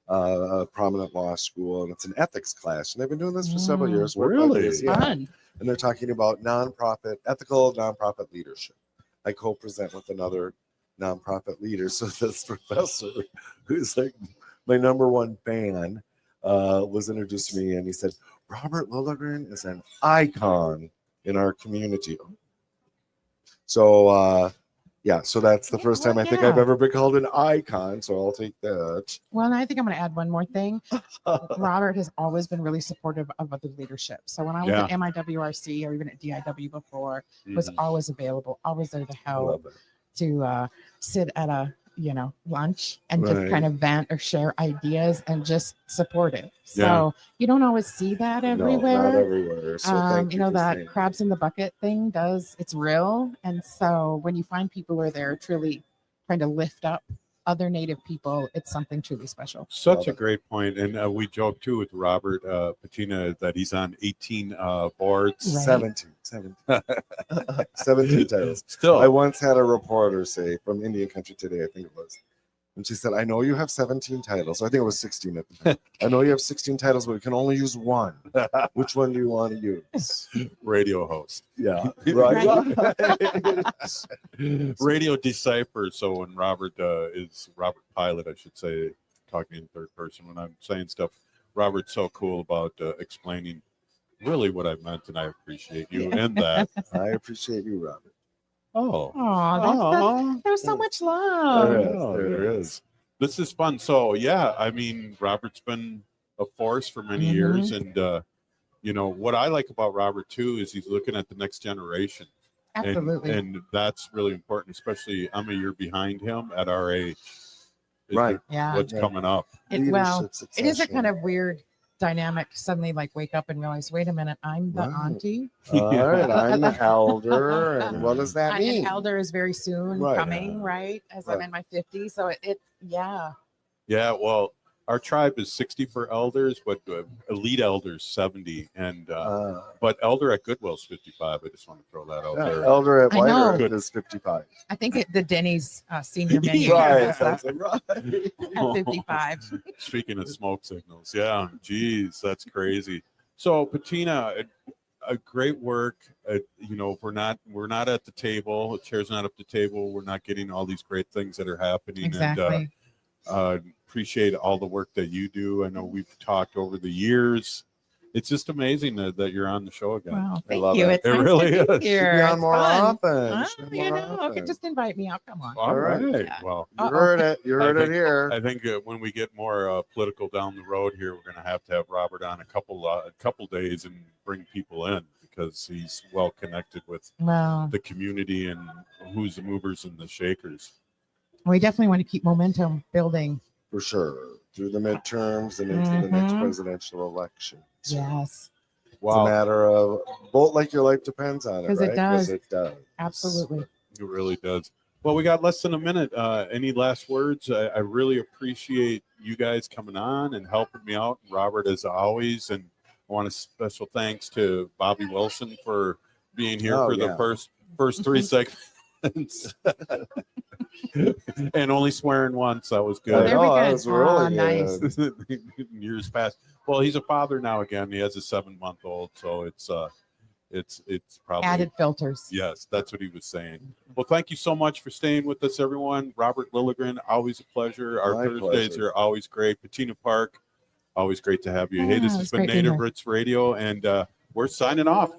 a prominent law school, and it's an ethics class. And they've been doing this for several years. Really? Yeah. fun. And they're talking about ethical nonprofit leadership. I co-present with another nonprofit leader. So this professor, who's like my number one fan, was introduced to me, and he said, Robert Lilligren is an icon in our community. So yeah, so that's the first time I think I've yeah. ever been called an icon. So I'll take that. Well, and I think I'm going to add one more thing. Robert has always been really supportive of other leadership. So when I was at MIWRC or even at DIW before, was always available, always there to help, to sit at a lunch and just Right. kind of vent or share ideas and just supportive. So Yeah. you don't always see that No, everywhere. not everywhere. So thank you for that saying crabs in the bucket thing it's real. And so when you find people who are there truly trying to lift up other Native people, it's something truly special. Such a great point. And we joke too with Robert Patina that he's on 18 boards. Right. 17 titles. Still. I once had a reporter say from Indian Country Today, I think it was, and she said, I know you have 17 titles. I think it was 16 at the time. I know you have 16 titles, but we can only use one. Which one do you want to use? Radio host. Yeah, right. Radio decipher. So when Robert is Robert Pilot, I should say, talking in third person when I'm saying stuff, Robert's so cool about explaining really what I meant, and I appreciate you in that. I appreciate you, Robert. Oh, There's so much love. There is. This is fun. So yeah, I mean, Robert's been a force for many years, and what I like about Robert too is he's looking at the next generation. Absolutely. And that's really important, especially I'm a year behind him at our age. Right. Yeah. What's coming up. It is a kind of weird dynamic to suddenly like wake up and realize, wait a minute, I'm the auntie. All right, I'm the elder. And what does that mean? An elder is very soon Right. coming, right? As I'm in my 50s. So yeah. Yeah, well, our tribe is 60 for elders, but elite elders 70, and but elder at Goodwill's 55. I just want to throw that out there. Elder at I know. White is 55. I think the Denny's senior menu Right, has that's that right. at 55. Speaking of smoke signals, yeah, geez, that's crazy. So Patina, a great work. We're not at the table. The chair's not at the table. We're not getting all these great things that are happening. Exactly. And appreciate all the work that you do. I know we've talked over the years. It's just amazing that you're on the show again. Wow, I thank love you. it. It's It nice really to is. be here. Should be on It's more fun. often. Should be more Okay, often. just invite me up. Come on. All right. Yeah. Well, You heard it. You heard I it think- here. I think when we get more political down the road here, we're going to have Robert on a couple days and bring people in because he's well connected with Well, the community and who's the movers and the shakers. we definitely want to keep momentum building. For sure. Through the midterms and into the next Mhm. presidential election. So Yes, It's a matter of vote like your life depends on it. 'Cause it right? does. It does. absolutely. It really does. Well, we got less than a minute. Any last words? I really appreciate you guys coming on and helping me out. Robert, as always. And I want a special thanks to Bobby Wilson for being here for the first 3 segments. And only swearing once. That was good. There we go. that was really Nice. good. Years past. Well, he's a father now again. He has a 7-month-old, so it's probably Added filters. Yes, that's what he was saying. Well, thank you so much for staying with us, everyone. Robert Lilligren, always a pleasure. Our My Thursdays pleasure. are always great. Patina Park, always great to have you. Hey, this Yeah, has it's been great being Native here. Roots Radio, and we're signing off.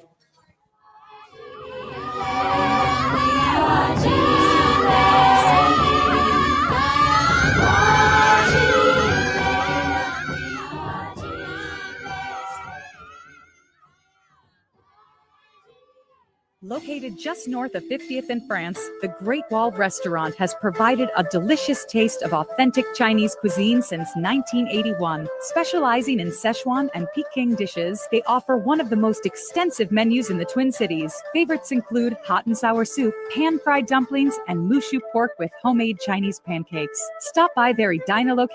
Located just north of 50th in France, the Great Wall Restaurant has provided a delicious taste of authentic Chinese cuisine since 1981. Specializing in Szechuan and Peking dishes, they offer one of the most extensive menus in the Twin Cities. Favorites include hot and sour soup, pan-fried dumplings, and mushu pork with homemade Chinese pancakes. Stop by their Edina location